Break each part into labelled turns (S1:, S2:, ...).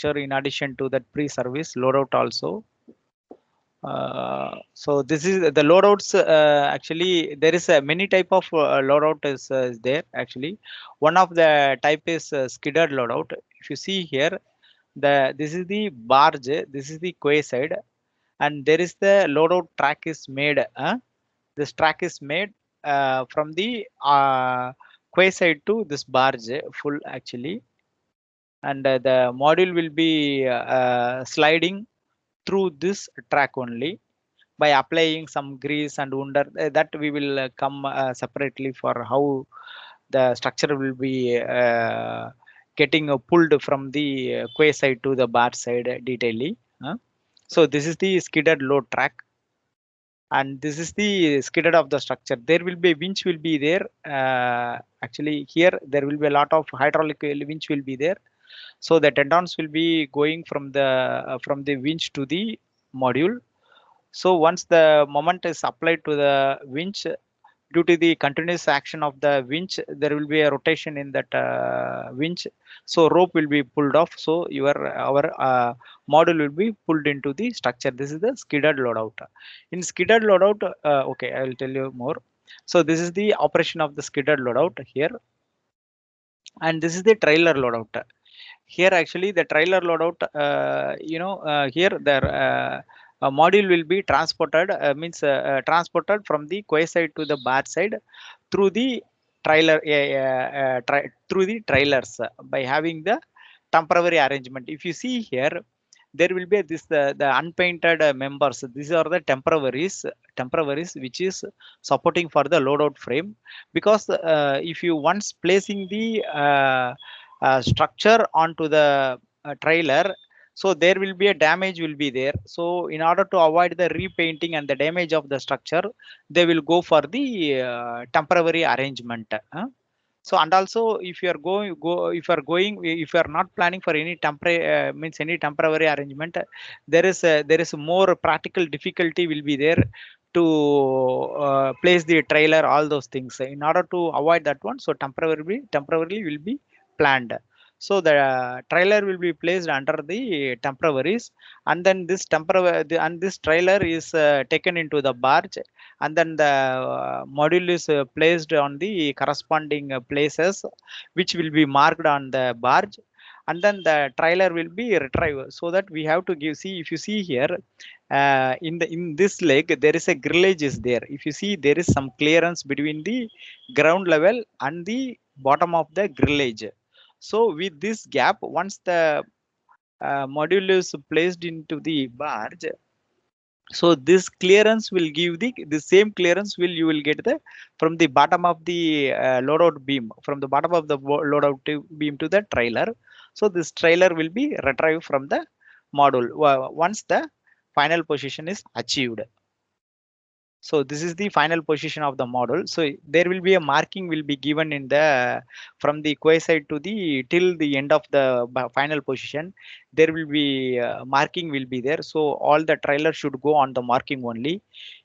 S1: structure in addition to that pre-service loadout also. So this is the loadouts. Actually, there is a many type of loadout is there. Actually, one of the type is skiddered loadout. If you see here, this is the barge, this is the quay side, and there is the loadout track is made. This track is made from the quay side to this barge full actually, and the module will be sliding through this track only by applying some grease and under that we will come separately for how the structure will be getting pulled from the quay side to the bar side detailing. So this is the skidded load track, and this is the skidded of the structure. There will be winch will be there. Actually, here there will be a lot of hydraulic winch will be there. So the tendons will be going from the winch to the module. So once the moment is applied to the winch, due to the continuous action of the winch, there will be a rotation in that winch. So rope will be pulled off. So our module will be pulled into the structure. This is the skidded loadout. In skidded loadout, okay, I will tell you more. So this is the operation of the skidded loadout here, and this is the trailer loadout. Here actually the trailer loadout, here there a module will be transported, transported from the quay side to the bar side through the through the trailers by having the temporary arrangement. If you see here, there will be the unpainted members. These are the temporaries which is supporting for the loadout frame, because if you once placing the structure onto the trailer, so there will be a damage will be there. So in order to avoid the repainting and the damage of the structure, they will go for the temporary arrangement. So, and also if you are if you are not planning for any temporary any temporary arrangement, there is more practical difficulty will be there to place the trailer, all those things. In order to avoid that one, so temporarily will be planned. So the trailer will be placed under the temporaries, and then this this trailer is taken into the barge, and then the module is placed on the corresponding places which will be marked on the barge, and then the trailer will be retrieved. So that we have to give, see, if you see here, in this leg there is a grillage is there. If you see, there is some clearance between the ground level and the bottom of the grillage. So with this gap, once the module is placed into the barge, so this clearance will give the same clearance will you will get the from the bottom of the loadout beam, from the bottom of the loadout beam to the trailer. So this trailer will be retrieved from the module once the final position is achieved. So this is the final position of the model. So there will be a marking will be given in the from the quay side to the till the end of the final position. There will be marking will be there. So all the trailer should go on the marking only.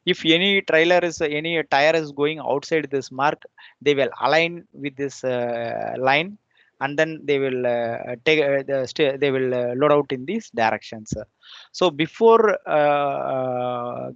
S1: If any trailer is any tire is going outside this mark, they will align with this line, and then they will take they will load out in these directions. So before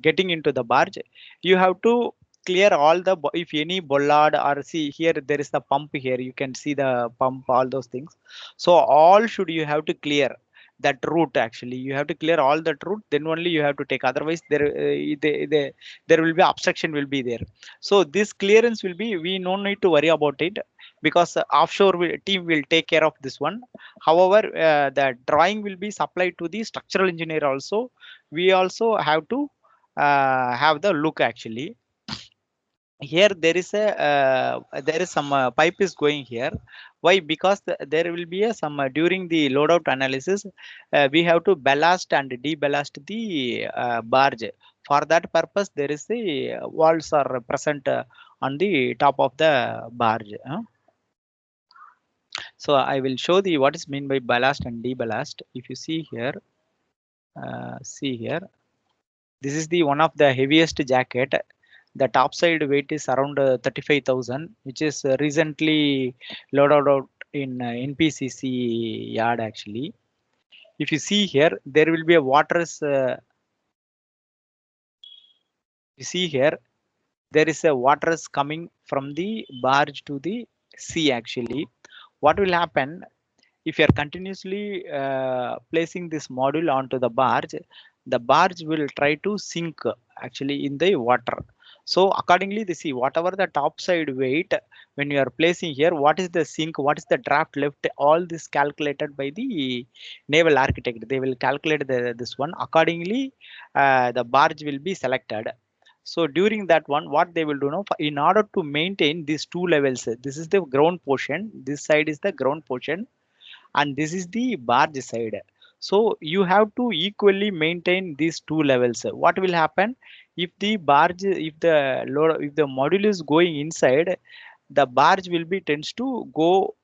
S1: getting into the barge, you have to clear all the if any bollard, or see here there is the pump, here you can see the pump, all those things. So all should you have to clear that route. Actually you have to clear all that route, then only you have to take, otherwise there will be obstruction will be there. So this clearance will be, we no need to worry about it, because offshore team will take care of this one. However, the drawing will be supplied to the structural engineer also. We also have to have the look. Actually here there is a there is some pipe is going here. Why? Because there will be a some during the loadout analysis, we have to ballast and deballast the barge. For that purpose, there is the walls are present on the top of the barge. So I will show the what is mean by ballast and deballast. If you see here, see here, this is the one of the heaviest jacket. The top side weight is around 35,000, which is recently loaded out in NPCC yard actually. If you see here, there will be a water's. You see here, there is a water is coming from the barge to the sea. Actually, what will happen if you are continuously placing this module onto the barge will try to sink actually in the water. So accordingly, they see whatever the top side weight when you are placing here, what is the sink, what is the draft left, all this calculated by the naval architect. They will calculate this one accordingly. The barge will be selected. So during that one, what they will do now, in order to maintain these two levels, this is the ground portion, this side is the ground portion, and this is the barge side. So you have to equally maintain these two levels. What will happen if the barge, if the load, if the module is going inside, the barge will be tends to go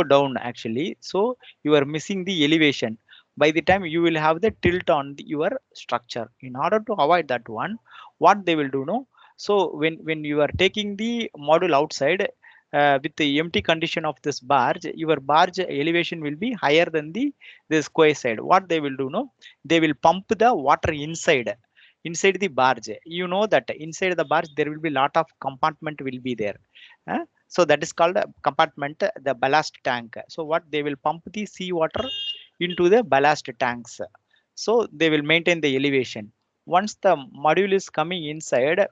S1: down actually. So you are missing the elevation. By the time you will have the tilt on your structure. In order to avoid that one, what they will do no, so when you are taking the module outside, with the empty condition of this barge, your barge elevation will be higher than the square side. What they will do no, they will pump the water inside the barge. You know that inside the barge there will be lot of compartment will be there. So that is called a compartment, the ballast tank. So what they will pump the sea water into the ballast tanks. So they will maintain the elevation. Once the module is coming inside,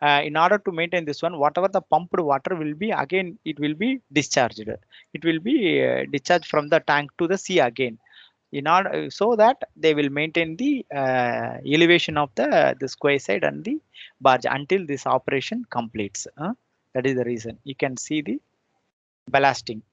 S1: in order to maintain this one, whatever the pumped water will be, again it will be discharged. It will be discharged from the tank to the sea again, in order so that they will maintain the elevation of the square side and the barge until this operation completes. That is the reason you can see the ballasting.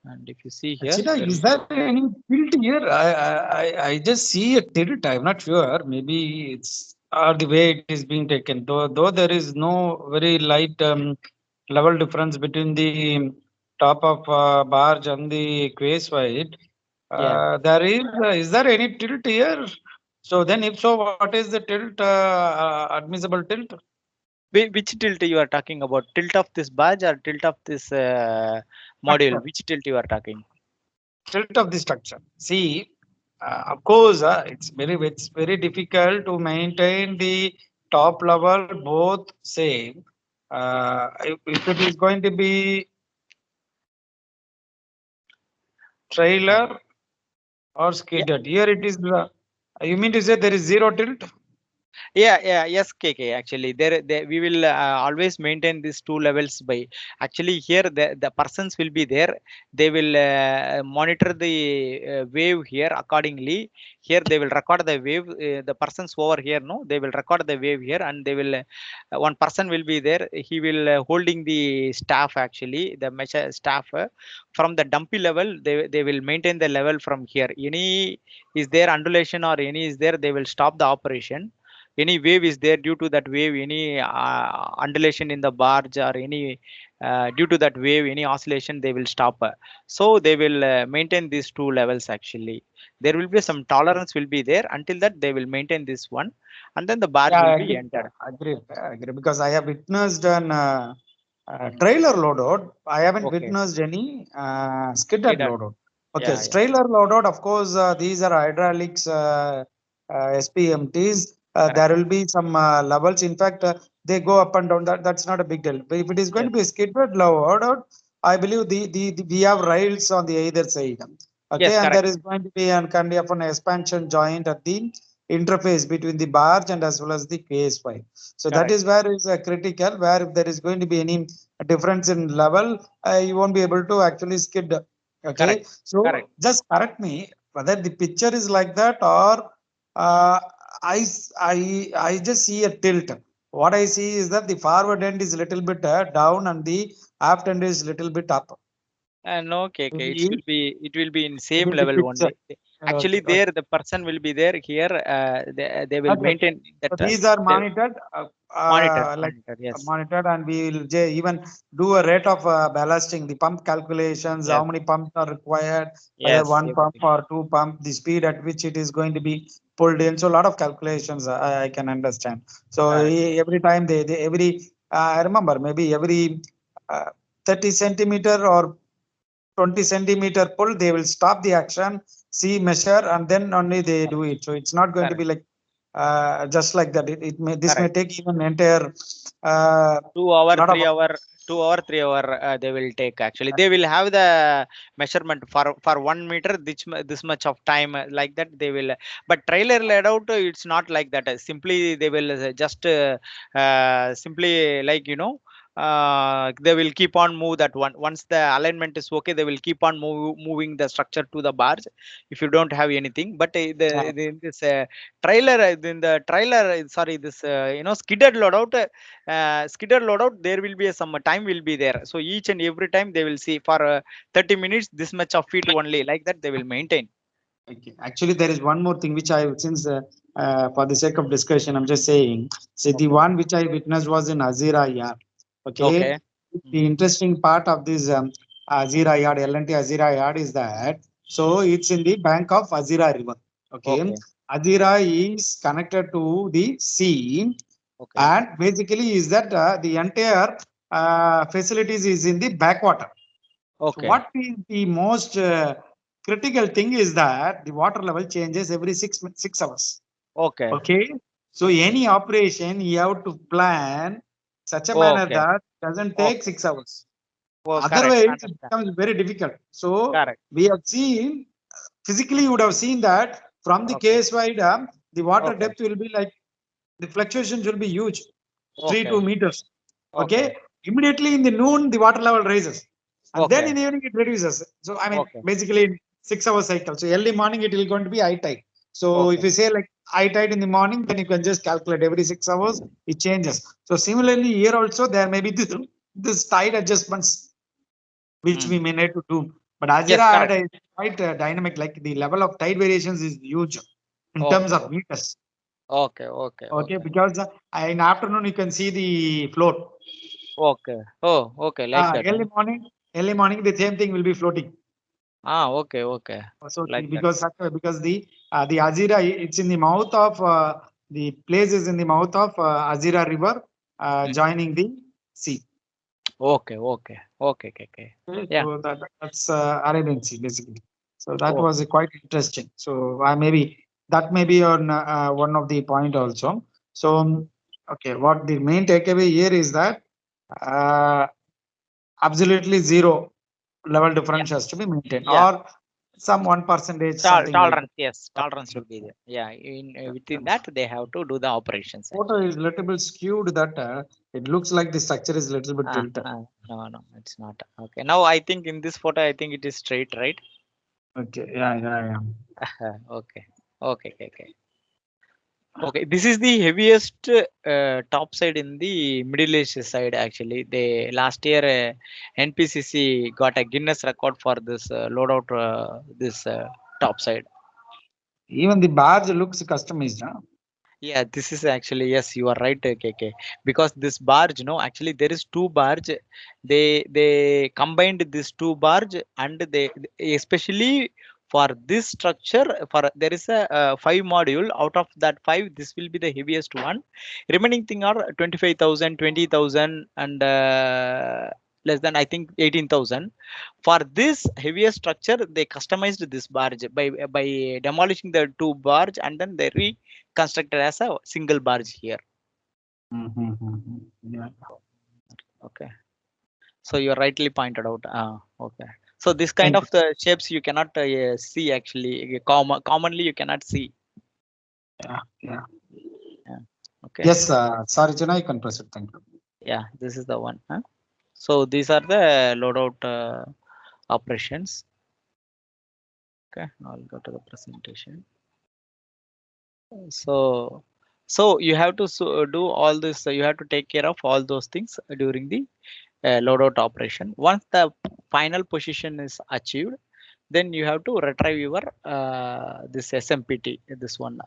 S1: And if you see here,
S2: Chida, is there any tilt here? I just see a tilt. I'm not sure. Maybe it's the way it is being taken. Though there is no very light level difference between the top of barge and the quays wide.
S1: yeah,
S2: There is there any tilt here? So then, if so, what is the tilt? Admissible tilt?
S1: which tilt you are talking about? Tilt of this barge or tilt of this module?
S2: Structure.
S1: Which tilt you are talking?
S2: Tilt of the structure. See, of course, it's very difficult to maintain the top level both same. If it is going to be trailer or skidded, here it is. You mean to say there is zero tilt?
S1: Yes, KK. Actually, there we will always maintain these two levels by. Actually, here the persons will be there. They will monitor the wave here accordingly. Here they will record the wave. The persons over here, no, they will record the wave here, and they will. One person will be there. He will holding the staff. Actually, the measure staff from the dumpy level. They will maintain the level from here. Any is there undulation or any is there, they will stop the operation. Any wave is there, due to that wave, any undulation in the barge or any due to that wave, any oscillation, they will stop. So they will maintain these two levels. Actually, there will be some tolerance will be there. Until that, they will maintain this one, and then the barge
S2: Yeah,
S1: will
S2: I
S1: be
S2: agree.
S1: entered.
S2: I agree because I have witnessed an trailer loadout. I haven't
S1: Okay,
S2: witnessed any skidded
S1: skidder.
S2: loadout. Okay,
S1: Yeah,
S2: trailer loadout. Of course, these are hydraulics SPMTs. There
S1: correct.
S2: will be some levels. In fact, they go up and down. That's not a big deal. But if it is going
S1: Yes,
S2: to be a skidded loadout, I believe we have rails on the either side. Okay,
S1: yes,
S2: and
S1: correct,
S2: there is going to be an kind of an expansion joint at the interface between the barge and as well as the KSY. So that
S1: correct,
S2: is where is critical, where if there is going to be any difference in level, you won't be able to actually skid.
S1: correct,
S2: Okay, so
S1: correct.
S2: just correct me whether the picture is like that or uh, I just see a tilt. What I see is that the forward end is a little bit down and the aft end is little bit up.
S1: No, okay, okay.
S2: Maybe,
S1: It will be in same
S2: maybe the
S1: level
S2: picture.
S1: only.
S2: Okay,
S1: Actually,
S2: okay.
S1: there the person will be there. Here, they will
S2: Okay.
S1: maintain that.
S2: So these are
S1: They
S2: monitored, like
S1: monitor. Yes,
S2: monitored, and we will even do a rate of ballasting, the pump calculations, how
S1: yes,
S2: many pumps are required, whether
S1: yes.
S2: one pump
S1: Everything.
S2: or two pump, the speed at which it is going to be pulled in. So a lot of calculations I can understand. So
S1: Correct.
S2: every time they every I remember maybe every uh, 30 centimeter or 20 centimeter pull, they will stop the action, see, measure, and then only they do it. So it's not going to
S1: Correct.
S2: be like just like that. It may, this may
S1: Correct.
S2: take even entire uh,
S1: 2 hour,
S2: lot of
S1: 3 hour, 2 hour, 3 hour. They will take actually. They will have the measurement for 1 meter. This much of time like that they will. But trailer layout, it's not like that. Simply they will just simply like they will keep on move that one. Once the alignment is okay, they will keep on moving the structure to the barge. If you don't have anything, but this trailer in the trailer, sorry, this skidded loadout. Skidded loadout, there will be some time will be there, so each and every time they will see for 30 minutes this much of feet only, like that they will maintain.
S2: Okay. Actually, there is one more thing which I, since for the sake of discussion, I'm just saying. See, the
S1: Okay.
S2: one which I witnessed was in Azira Yard. Okay.
S1: Okay.
S2: The
S1: Mm.
S2: interesting part of this Azira Yard, L&T Azira Yard is that, so it's in the bank of Azira River. Okay.
S1: Okay.
S2: Azira is connected to the sea,
S1: Okay.
S2: and basically is that the entire facilities is in the backwater. So
S1: Okay.
S2: what is the most critical thing is that the water level changes every 6 hours.
S1: Okay.
S2: Okay. So any operation you have to plan such a manner
S1: Okay.
S2: that doesn't take
S1: Okay.
S2: 6 hours.
S1: Oh, correct,
S2: Otherwise, it
S1: understand.
S2: becomes very difficult. So
S1: Correct.
S2: we have seen physically, you would have seen that from the
S1: Okay.
S2: KSY dam, the water
S1: Okay.
S2: depth will be like, the fluctuations will be huge, three
S1: Okay.
S2: two meters.
S1: Okay.
S2: Okay. Immediately in the noon, the water level rises. And then
S1: Okay.
S2: in the evening, it reduces. So, I mean,
S1: Okay.
S2: basically in 6 hour cycle. So early morning, it will going to be high tide. So if
S1: Okay.
S2: you say like high tide in the morning, then you can just calculate every 6 hours, it changes. So similarly, here also, there may be this tide adjustments which we
S1: Mm.
S2: may need to do. But
S1: Yes,
S2: Azira had
S1: correct.
S2: a quite dynamic, like the level of tide variations is huge in terms
S1: Okay.
S2: of meters.
S1: Okay. Okay.
S2: Okay,
S1: Okay.
S2: because in afternoon you can see the float.
S1: Okay. Oh, okay, like that, huh?
S2: Early morning, the same thing will be floating.
S1: Ah, okay. Okay,
S2: So
S1: like that.
S2: because the Azira, it's in the mouth of the place is in the mouth of Azira River,
S1: Mhm.
S2: joining the sea.
S1: Okay. Okay. Okay. Okay. Okay.
S2: Okay,
S1: Yeah.
S2: so that's Arabian Sea basically. So that was
S1: Okay.
S2: quite interesting. So I maybe that may be on one of the point also. So okay, what the main takeaway here is that uh, absolutely zero level
S1: Yeah.
S2: difference has to be maintained,
S1: Yeah.
S2: or some 1% something like
S1: Tolerance. Yes.
S2: that.
S1: Tolerance should be there. Yeah. In
S2: Yeah.
S1: within that they have to do the operations
S2: Photo
S1: actually.
S2: is little bit skewed that it looks like the structure is little bit tilted.
S1: No, no, it's not. Okay. Now I think in this photo I think it is straight, right?
S2: Okay, yeah.
S1: Okay. Okay. Okay. Okay. Okay, this is the heaviest top side in the Middle East side actually. They last year NPCC got a Guinness record for this loadout this top side.
S2: Even the barge looks customized. Huh?
S1: Yeah, this is actually, yes, you are right, KK. Because this barge, no, actually there is two barge. They combined this two barge, and they especially for this structure, for there is a five module. Out of that five, this will be the heaviest one. Remaining thing are 25,000, 20,000, and less than, I think, 18,000. For this heaviest structure, they customized this barge by demolishing the two barge, and then they constructed as a single barge here.
S2: Yeah.
S1: Okay, so you rightly pointed out. Okay, so this kind
S2: Thank
S1: of
S2: you.
S1: the shapes you cannot see actually. Commonly you cannot see.
S2: Yeah.
S1: Yeah. Okay.
S2: Yes, sorry, Jana, you can proceed. Thank you.
S1: Yeah, this is the one. Huh? So these are the loadout operations. Okay, I'll go to the presentation. So, so you have to do all this. You have to take care of all those things during the loadout operation. Once the final position is achieved, then you have to retrieve your this SMPT, this one.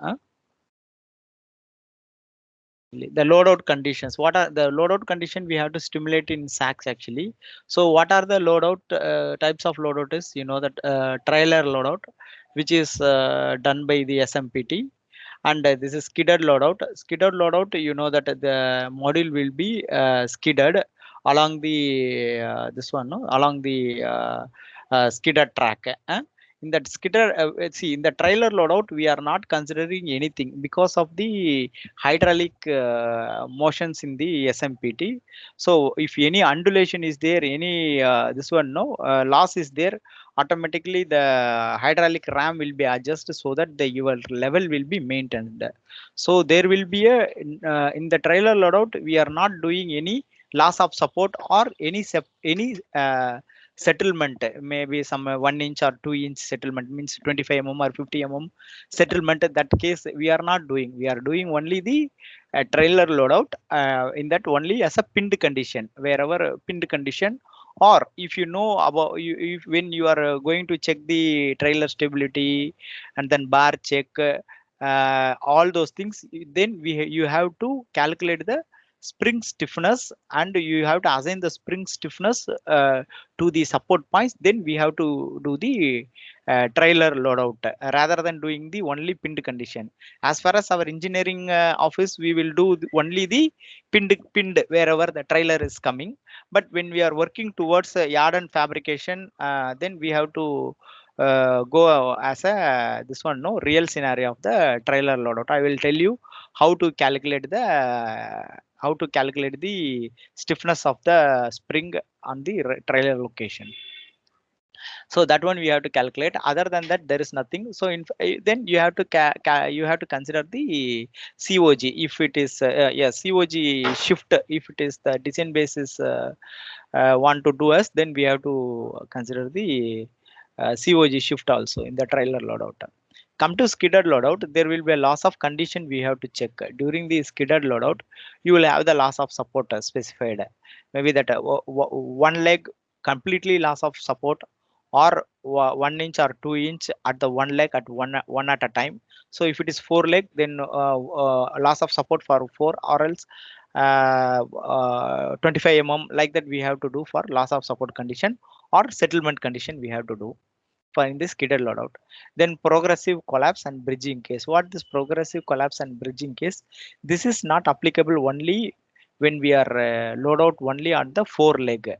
S1: The loadout conditions. What are the loadout condition we have to stimulate in Sacs actually? So what are the loadout types of loadout is, that trailer loadout, which is done by the SMPT, and this is skidded loadout. Skidded loadout, that the module will be skidded along the this one, no? Along the skidder track. In that skidder, see, in the trailer loadout, we are not considering anything because of the hydraulic motions in the SMPT. So if any undulation is there, any this one, no loss is there, automatically the hydraulic ram will be adjusted so that the your level will be maintained. So there will be a in the trailer loadout, we are not doing any loss of support or any settlement, maybe some 1 inch or 2 inch settlement, means 25 or 50 settlement. That case we are not doing, we are doing only the trailer loadout, in that only as a pinned condition, wherever pinned condition. Or if you know about you, if when you are going to check the trailer stability and then bar check, all those things, then you have to calculate the spring stiffness, and you have to assign the spring stiffness to the support points. Then we have to do the trailer loadout, rather than doing the only pinned condition. As far as our engineering office, we will do only the pinned wherever the trailer is coming. But when we are working towards yard and fabrication, then we have to go as a this one, no real scenario of the trailer loadout. I will tell you how to calculate the stiffness of the spring on the trailer location. So that one we have to calculate. Other than that, there is nothing. So then you have to you have to consider the COG. If it is yeah, COG shift, if it is the design basis want to do us, then we have to consider the COG shift also in the trailer loadout. Come to skidded loadout, there will be a loss of condition we have to check. During the skidded loadout, you will have the loss of support specified. Maybe that one leg completely loss of support, or 1 inch or 2 inch at the one leg at one at a time. So if it is four leg, then loss of support for four, or else 25 like that we have to do for loss of support condition, or settlement condition we have to do for in this skidded loadout. Then progressive collapse and bridging case. What this progressive collapse and bridging case? This is not applicable only when we are load out only on the four leg.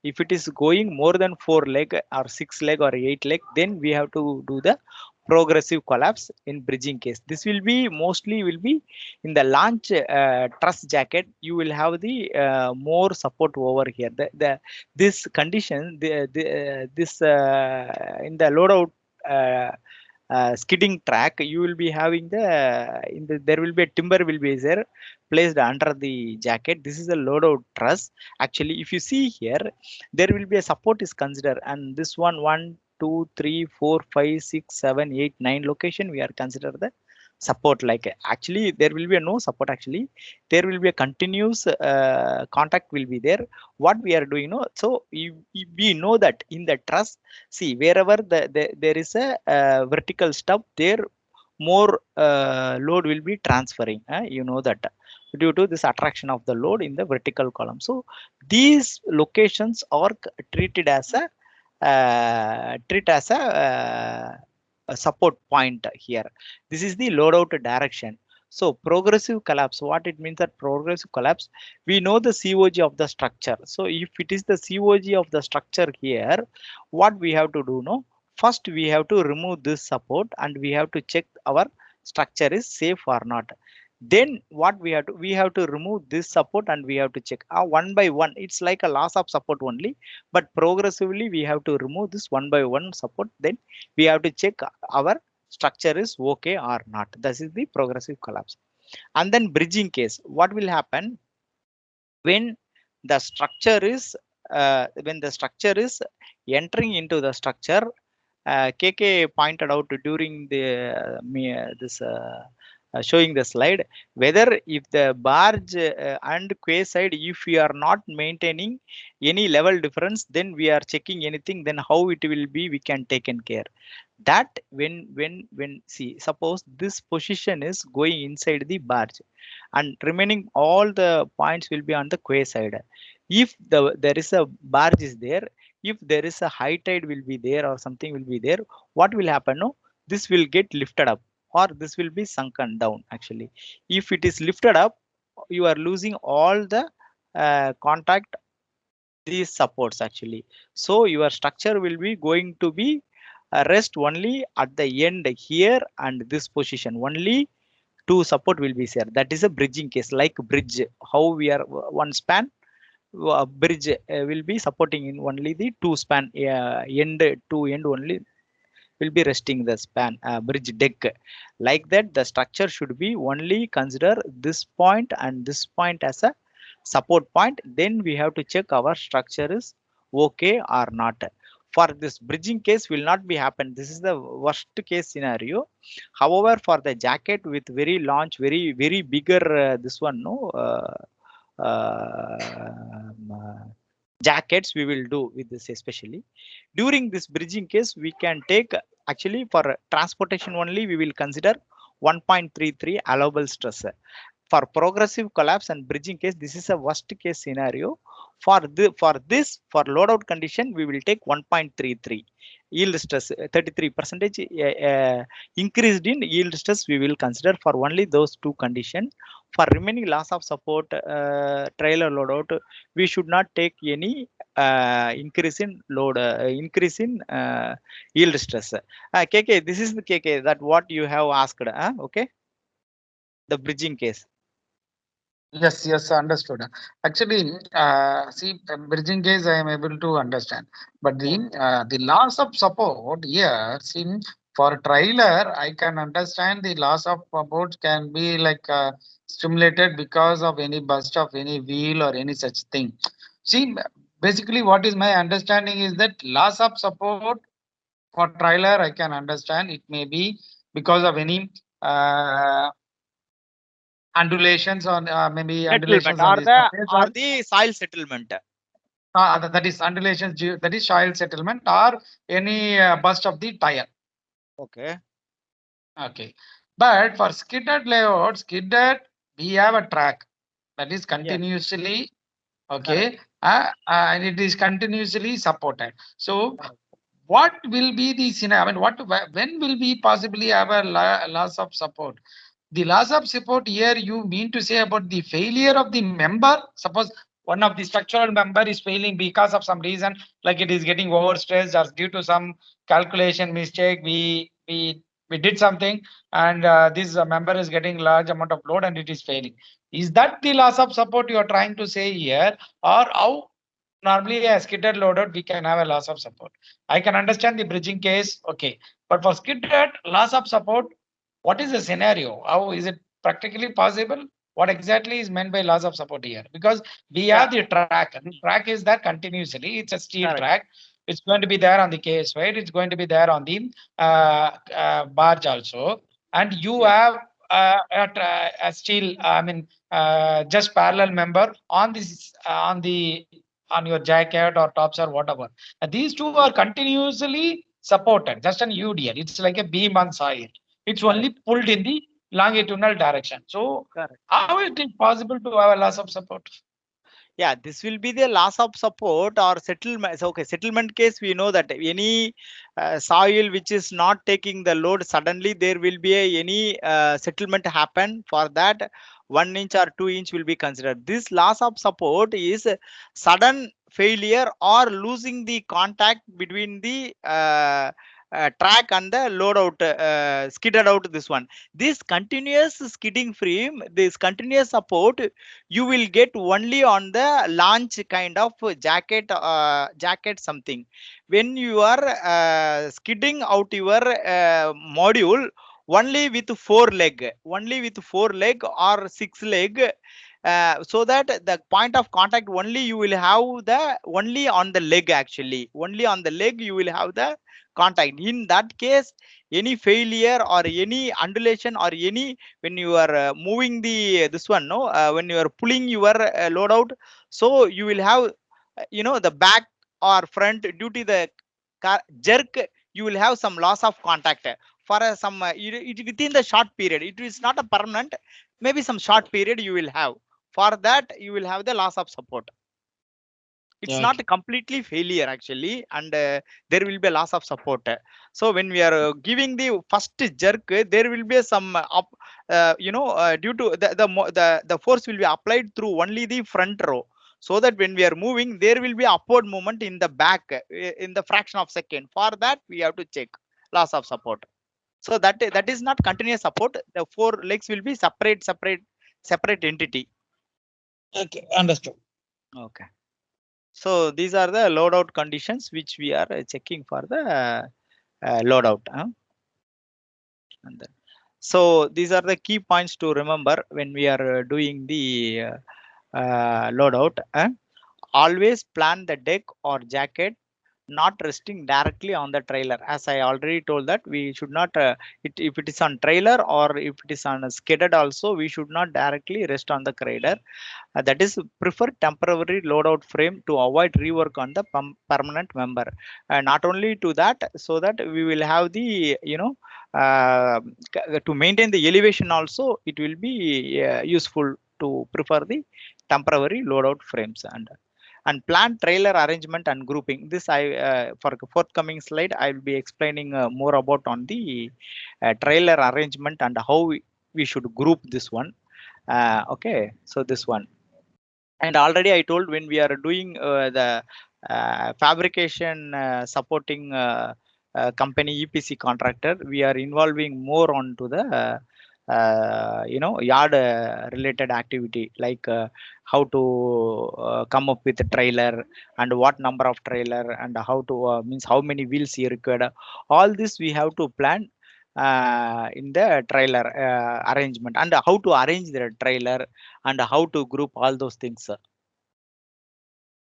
S1: If it is going more than four leg or six leg or eight leg, then we have to do the progressive collapse in bridging case. This will be mostly will be in the launch truss jacket. You will have the more support over here. The this condition, this in the loadout skidding track, you will be having the in the there will be a timber will be there placed under the jacket. This is a loadout truss. Actually, if you see here, there will be a support is considered, and this one, 2, 3, 4, 5, 6, 7, 8, 9 location we are consider the support. Like actually there will be a no support. Actually there will be a continuous contact will be there. What we are doing, no, so we know that in the truss, see, wherever there is a vertical stub there, more load will be transferring, you know that, due to this attraction of the load in the vertical column. So these locations are treated as a support point here. This is the load out direction. So progressive collapse, what it means that progressive collapse, we know the COG of the structure. So if it is the COG of the structure here, what we have to do, no, first we have to remove this support and we have to check our structure is safe or not. Then what we have to remove this support and we have to check one by one. It's like a loss of support only, but progressively we have to remove this one by one support. Then we have to check our structure is okay or not. This is the progressive collapse. And then bridging case, what will happen when the structure is entering into the structure. KK pointed out during the this showing the slide, whether if the barge and quay side, if we are not maintaining any level difference, then we are checking anything, then how it will be we can taken care. That when see, suppose this position is going inside the barge and remaining all the points will be on the quay side. If there is a barge is there, if there is a high tide will be there or something will be there, what will happen, no, this will get lifted up or this will be sunken down. Actually, if it is lifted up, you are losing all the contact these supports actually. So your structure will be going to be rest only at the end here and this position only. Two support will be there. That is a bridging case, like bridge. How we are one span bridge will be supporting in only the two span end to end only will be resting the span bridge deck. Like that, the structure should be only consider this point and this point as a support point. Then we have to check our structure is okay or not. For this bridging case will not be happen. This is the worst case scenario. However, for the jacket with very launch, very bigger this one no. Jackets we will do with this especially during this bridging case we can take actually for transportation only we will consider 1.33 allowable stress. For progressive collapse and bridging case this is a worst case scenario. For this for loadout condition we will take 1.33 yield stress 33 percentage increased in yield stress we will consider for only those two conditions. For remaining loss of support trailer loadout we should not take any increase in load increase in yield stress. KK, this is the KK that what you have asked, okay, the bridging case.
S2: Yes, yes, understood. Actually, see, bridging case I am able to understand, but the loss of support here, see, for trailer, I can understand the loss of support can be like stimulated because of any burst of any wheel or any such thing. See, basically, what is my understanding is that loss of support for trailer, I can understand it may be because of any uh, undulations on maybe
S1: Settlement
S2: undulations on the surface
S1: or the soil settlement.
S2: that is undulations that is child settlement or any burst of the tire.
S1: Okay.
S2: Okay, but for skidded layout, skidded we have a track that is
S1: Yes.
S2: continuously
S1: Correct.
S2: okay, and it is continuously supported. So
S1: Correct.
S2: what will be the scenario? I mean, when will we possibly have a loss of support? The loss of support here, you mean to say about the failure of the member? Suppose one of the structural member is failing because of some reason, like it is getting overstressed or due to some calculation mistake. We did something, and this member is getting large amount of load and it is failing. Is that the loss of support you are trying to say here, or how normally a skidded loadout we can have a loss of support? I can understand the bridging case, okay, but for skidded loss of support, what is the scenario? How is it practically possible? What exactly is meant by loss of support here? Because we
S1: Yeah.
S2: have the track. The track is there continuously. It's a steel
S1: Correct.
S2: track. It's going to be there on the case, right? It's going to be there on the barge also. And you
S1: Yes.
S2: have a steel, I mean, just parallel member on this, on your jacket or tops or whatever. These two are continuously supported, just an UDL. It's like a beam on soil. It's only
S1: Correct.
S2: pulled in the longitudinal direction. So
S1: Correct.
S2: how it is possible to have a loss of support?
S1: Yeah, this will be the loss of support or settlement. So, okay, settlement case we know that any soil which is not taking the load suddenly there will be any settlement happen. For that 1 inch or 2 inch will be considered. This loss of support is sudden failure or losing the contact between the track and the load out skidded out this one. This continuous skidding frame, this continuous support you will get only on the launch kind of jacket something. When you are skidding out your module only with four leg or six leg, so that the point of contact only you will have the only on the leg, actually only on the leg you will have the contact. In that case any failure or any undulation or any when you are moving the this one no when you are pulling your load out, so you will have the back or front due to the jerk you will have some loss of contact for some within the short period. It is not a permanent, maybe some short period you will have. For that you will have the loss of support. It's
S2: Yeah.
S1: not completely failure actually, and there will be a loss of support. So when we are giving the first jerk, there will be some up due to the force will be applied through only the front row. so that when we are moving, there will be upward movement in the back in the fraction of second. For that, we have to check loss of support. So that is not continuous support. The four legs will be separate entity.
S2: Okay, understood.
S1: Okay. So these are the loadout conditions which we are checking for the loadout. And then, so these are the key points to remember when we are doing the loadout. Always plan the deck or jacket not resting directly on the trailer. As I already told that we should not, if it is on trailer or if it is on a skidded also, we should not directly rest on the trailer. That is prefer temporary loadout frame to avoid rework on the permanent member. Not only to that, so that we will have the, to maintain the elevation also, it will be useful to prefer the temporary loadout frames. And plan trailer arrangement and grouping. This I for forthcoming slide I will be explaining more about on the trailer arrangement and how we should group this one. Okay, so this one. And already I told when we are doing the fabrication supporting company EPC contractor, we are involving more onto the yard related activity, like how to come up with a trailer and what number of trailer and how to means how many wheels you required. All this we have to plan in the trailer arrangement, and how to arrange the trailer and how to group all those things.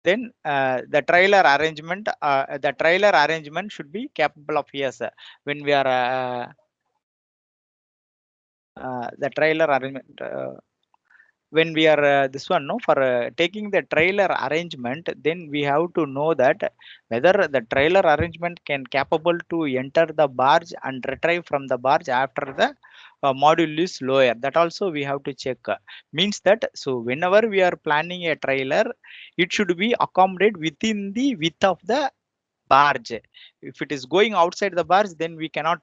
S1: Then the trailer arrangement should be capable of, yes, when we are the trailer arrangement when we are this one, no, for taking the trailer arrangement, then we have to know that whether the trailer arrangement can capable to enter the barge and retrieve from the barge after the module is lower. That also we have to check. Means that, so whenever we are planning a trailer, it should be accommodated within the width of the barge. If it is going outside the barge, then we cannot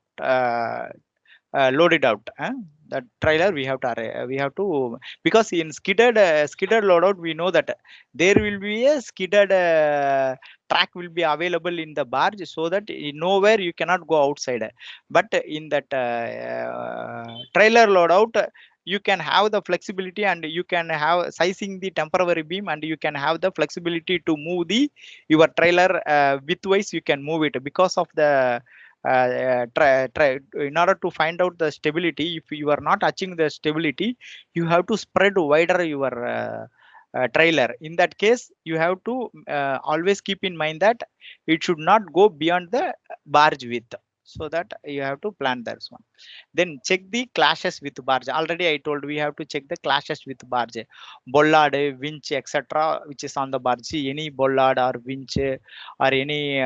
S1: load it out. The trailer we have to, because in skidded loadout we know that there will be a skidded track will be available in the barge, so that nowhere you cannot go outside. But in that trailer loadout, you can have the flexibility and you can have sizing the temporary beam, and you can have the flexibility to move the your trailer widthwise. You can move it because of the try in order to find out the stability. If you are not achieving the stability, you have to spread wider your trailer. In that case, you have to always keep in mind that it should not go beyond the barge width, so that you have to plan that one. Then check the clashes with barge. Already I told we have to check the clashes with barge, bollard, winch, etc., which is on the barge. See, any bollard or winch or any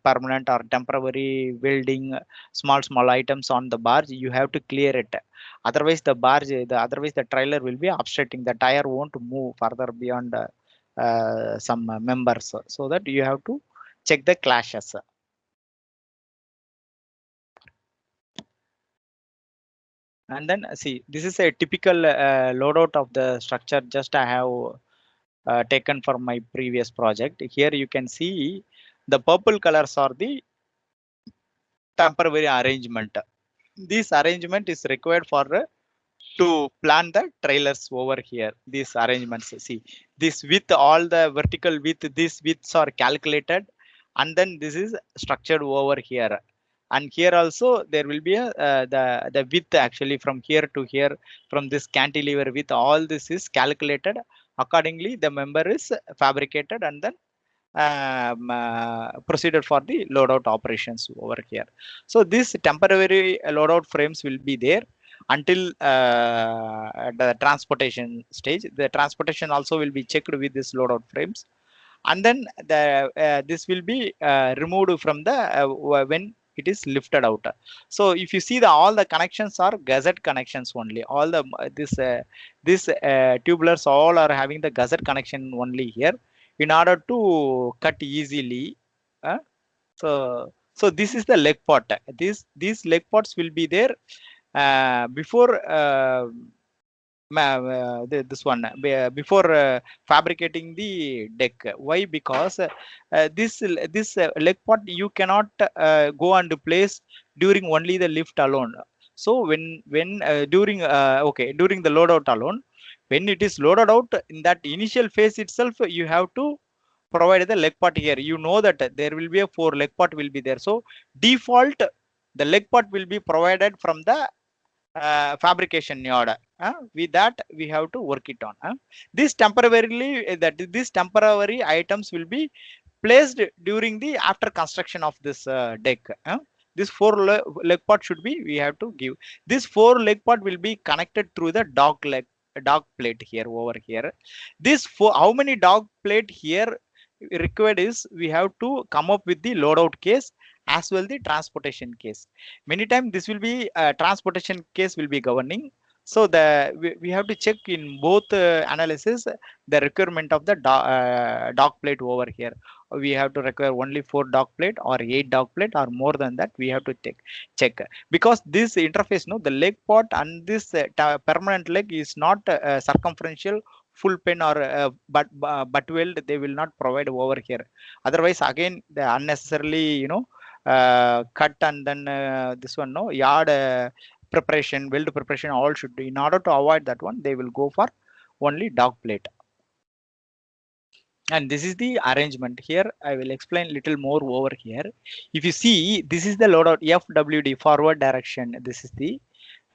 S1: permanent or temporary welding, small items on the barge, you have to clear it. Otherwise otherwise the trailer will be obstructing. The tire won't move further beyond some members, so that you have to check the clashes. And then see, this is a typical loadout of the structure. Just I have taken from my previous project. Here you can see the purple colors are the temporary arrangement. This arrangement is required for to plan the trailers over here. These arrangements, see, this width, all the vertical width, these widths are calculated, and then this is structured over here. And here also there will be a the width actually from here to here, from this cantilever width, all this is calculated accordingly. The member is fabricated and then proceeded for the loadout operations over here. So these temporary loadout frames will be there until the transportation stage. The transportation also will be checked with this loadout frames, and then this will be removed from the when it is lifted out. So if you see, the all the connections are gusset connections only. All the this tubulars all are having the gusset connection only here, in order to cut easily. uh, so this is the leg pot. These leg pots will be there before this one before fabricating the deck. Why? Because this leg part you cannot go and place during only the lift alone. So when during okay, during the loadout alone, when it is loaded out in that initial phase itself, you have to provide the leg part here. You know that there will be a 4 leg part will be there. So default the leg part will be provided from the fabrication yard. With that we have to work it on. This temporarily that these temporary items will be placed during the after construction of this deck. This 4 leg part should be we have to give. This 4 leg part will be connected through the dog plate here over here. This four, how many dog plate here required is we have to come up with the loadout case as well the transportation case. Many times this will be transportation case will be governing. So we have to check in both analysis the requirement of the dog plate over here. We have to require only 4 dog plate or 8 dog plate or more than that we have to check, because this interface, no, the leg part and this permanent leg is not circumferential full pin or butt weld they will not provide over here. Otherwise again the unnecessarily, cut, and then this one, no, yard preparation, weld preparation all should do. In order to avoid that one, they will go for only dog plate. And this is the arrangement. Here I will explain little more over here. If you see, this is the loadout FWD, forward direction. This is the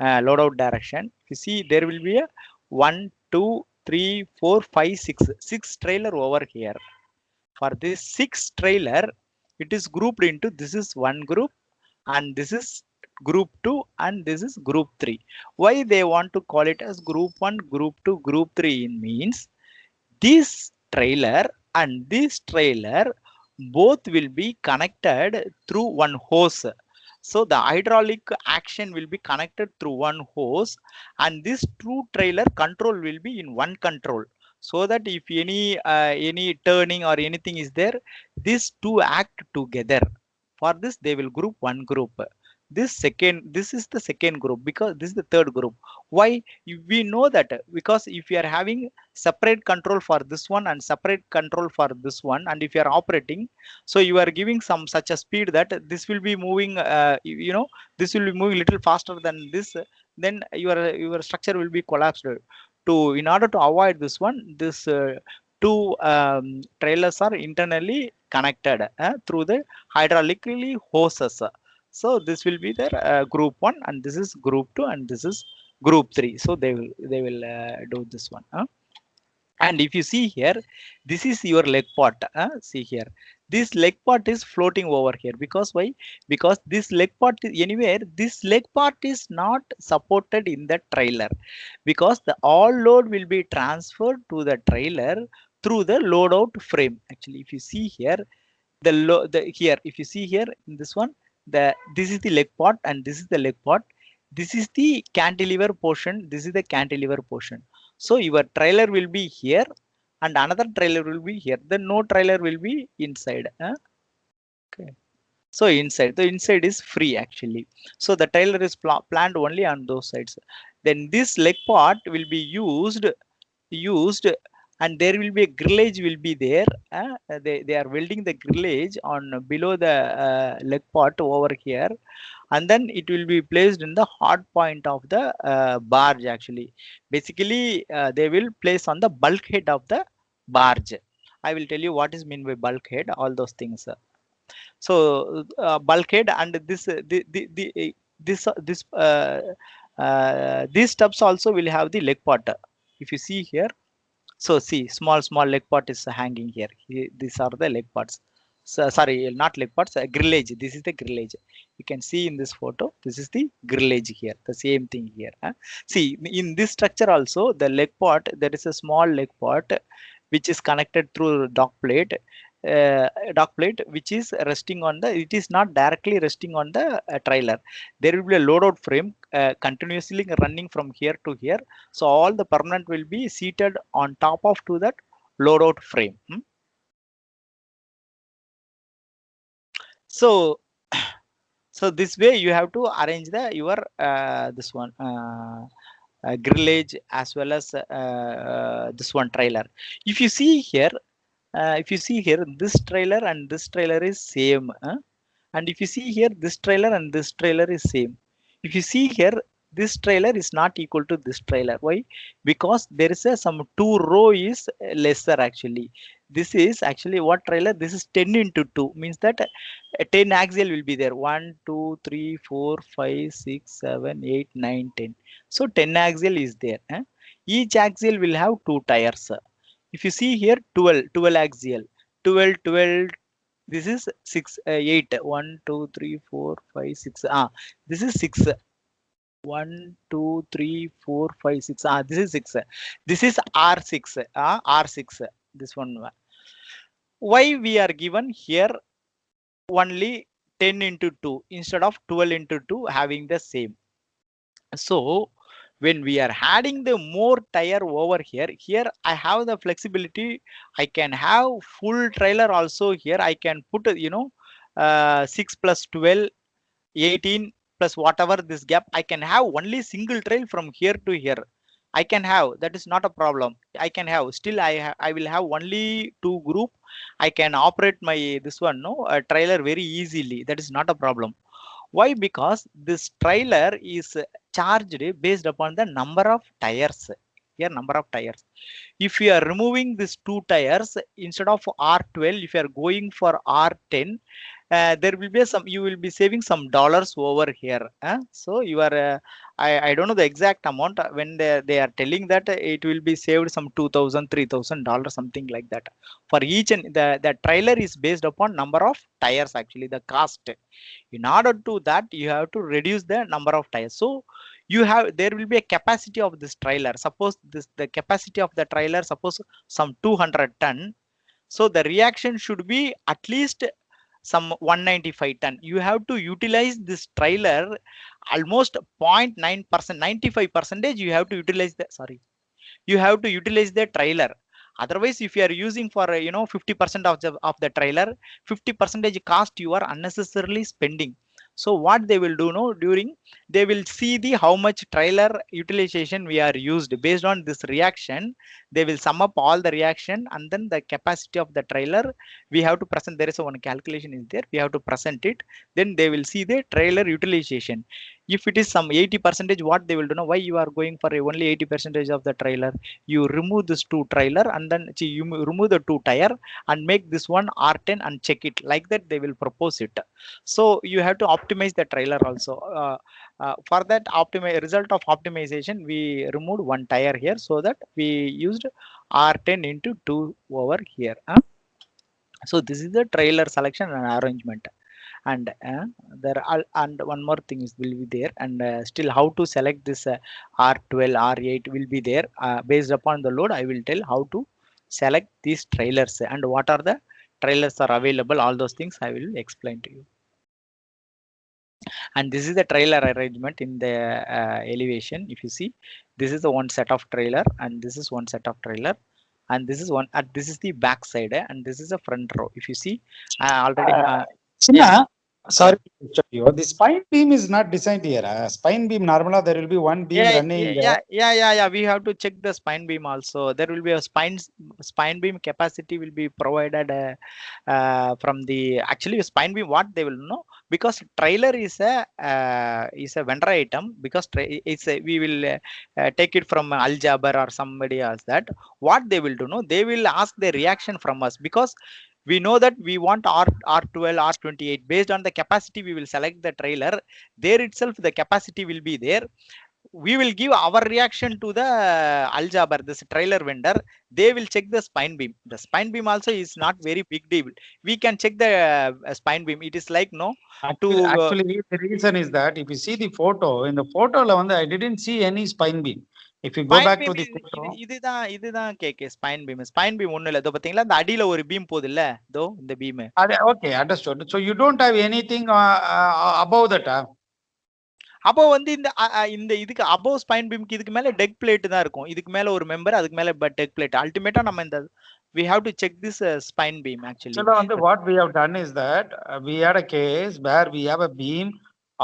S1: loadout direction. If you see, there will be a 1 2 3 4 5 6 6 trailer over here. For this 6 trailer, it is grouped into, this is one group and this is group 2 and this is group 3. Why they want to call it as group 1, group 2, group 3 means this trailer and this trailer both will be connected through one hose. So the hydraulic action will be connected through one hose, and this two trailer control will be in one control, so that if any turning or anything is there, these two act together. For this they will group one group. This is the second group, because this is the third group. Why? We know that because if you are having separate control for this one and separate control for this one, and if you are operating, so you are giving some such a speed that this will be moving, this will be moving little faster than this, then your structure will be collapsed. To In order to avoid this one, this two trailers are internally connected through the hydraulically hoses. So this will be their group 1, and this is group 2, and this is group 3. So they will do this one. And if you see here, this is your leg part. See here, this leg part is floating over here. Because why? Because this leg part is anywhere, this leg part is not supported in the trailer, because the all load will be transferred to the trailer through the load out frame. Actually, if you see here, the here, if you see here in this one, this is the leg part and this is the leg part. This is the cantilever portion, this is the cantilever portion. So your trailer will be here and another trailer will be here, then no trailer will be inside. Okay, so the inside is free actually. So the trailer is planned only on those sides. Then this leg part will be used, and there will be a grillage will be there. They are welding the grillage on below the leg part over here, and then it will be placed in the hard point of the barge. Actually, basically they will place on the bulkhead of the barge. I will tell you what is mean by bulkhead, all those things. So bulkhead, and these stubs also will have the leg part. If you see here, so see, small leg part is hanging here. These are the leg parts. So, sorry, not leg parts, grillage. This is the grillage. You can see in this photo, this is the grillage here. The same thing here. See, in this structure also, the leg part, there is a small leg part which is connected through dock plate, which is resting on the, it is not directly resting on the trailer. There will be a loadout frame continuously running from here to here. So all the permanent will be seated on top of to that loadout frame. So so this way you have to arrange the your this one grillage as well as this one trailer. If you see here, this trailer and this trailer is same, and if you see here, this trailer and this trailer is same. If you see here, this trailer is not equal to this trailer. Why? Because there is a some two row is lesser actually. This is actually what trailer? This is 10 into 2 means that 10 axial will be there. 1, 2, 3, 4, 5, 6, 7, 8, 9, 10. So 10 axial is there. Each axial will have two tires. If you see here, 12 axial, 12, 12. This is 6, 8. 1, 2, 3, 4, 5, 6. This is 6. 1, 2, 3, 4, 5, 6. This is 6. This is R6. R6. This one. Why we are given here only 10 into 2 instead of 12 into 2 having the same. So when we are adding the more tire over here, I have the flexibility. I can have full trailer also here. I can put 6 plus 12, 18 plus whatever this gap. I can have only single trail from here to here. I can have, that is not a problem. I can have still I will have only two group. I can operate my this one trailer very easily. That is not a problem. Why? Because this trailer is charged based upon the number of tires. Here, number of tires. If you are removing these two tires instead of R12, if you are going for R10, there will be some, you will be saving some dollars over here. So you are, I don't know the exact amount when they are telling that it will be saved some $2,000, $3,000, something like that. For each, and the trailer is based upon number of tires actually, the cost. In order to that, you have to reduce the number of tires. So you have, there will be a capacity of this trailer. Suppose the capacity of the trailer, suppose some 200 ton. So the reaction should be at least some 195 ton. You have to utilize this trailer almost 0.9%, 95% you have to utilize the, sorry, you have to utilize the trailer. Otherwise, if you are using for 50% of the trailer, 50% cost you are unnecessarily spending. So what they will do now, during, they will see the how much trailer utilization we are used. Based on this reaction, they will sum up all the reaction, and then the capacity of the trailer we have to present. There is one calculation is there, we have to present it. Then they will see the trailer utilization. If it is some 80%, what they will do now, why you are going for only 80% of the trailer? You remove this two trailer, and then you remove the two tire and make this one R10 and check it. Like that they will propose it. So you have to optimize the trailer also. For that result of optimization, we removed one tire here, so that we used R10 into 2 over here. So this is the trailer selection and arrangement. And there are, and one more thing is will be there, and still how to select this R12, R8 will be there. Based upon the load, I will tell how to select these trailers and what are the trailers are available. All those things I will explain to you. And this is the trailer arrangement in the elevation. If you see, this is the one set of trailer, and this is one set of trailer, and this is one, this is the back side, and this is the front row. If you see, already yeah.
S2: Chinna,
S1: Yeah.
S2: sorry to interrupt you. The spine beam is not designed here. Spine beam, normally there will be one beam running.
S1: Yeah. We have to check the spine beam also. There will be a spine beam capacity will be provided from the, actually spine beam. What they will know, because trailer is a vendor item, because it's a, we will take it from Al Jaber or somebody else. That what they will do, no, they will ask the reaction from us, because we know that we want R12, R28. Based on the capacity, we will select the trailer. There itself, the capacity will be there. We will give our reaction to the Aljabar, this trailer vendor. They will check the spine beam. The spine beam also is not very big deal. We can check the spine beam. It is like no.
S2: Actually, the reason is that if you see the photo, in the photo, I didn't see any spine beam. If you go
S1: Spine
S2: back
S1: beam
S2: to the photo,
S1: இதுதான் கேக்கு spine beam. Spine beam ஒண்ணும் இல்ல. இதோ பாத்தீங்களா, இந்த அடியில ஒரு beam போகுது இல்ல, இதோ இந்த beam.
S2: okay, understood. So you don't have anything above that.
S1: அப்போ வந்து இந்த இதுக்கு அபோவ் ஸ்பைன் பீம்க்கு இதுக்கு மேல டெக் பிளேட் தான் இருக்கும். இதுக்கு மேல ஒரு மெம்பர், அதுக்கு மேல டெக் பிளேட். அல்டிமேட்டா நம்ம இந்த we have to check this spine beam actually.
S2: So what we have done is that we had a case where we have a beam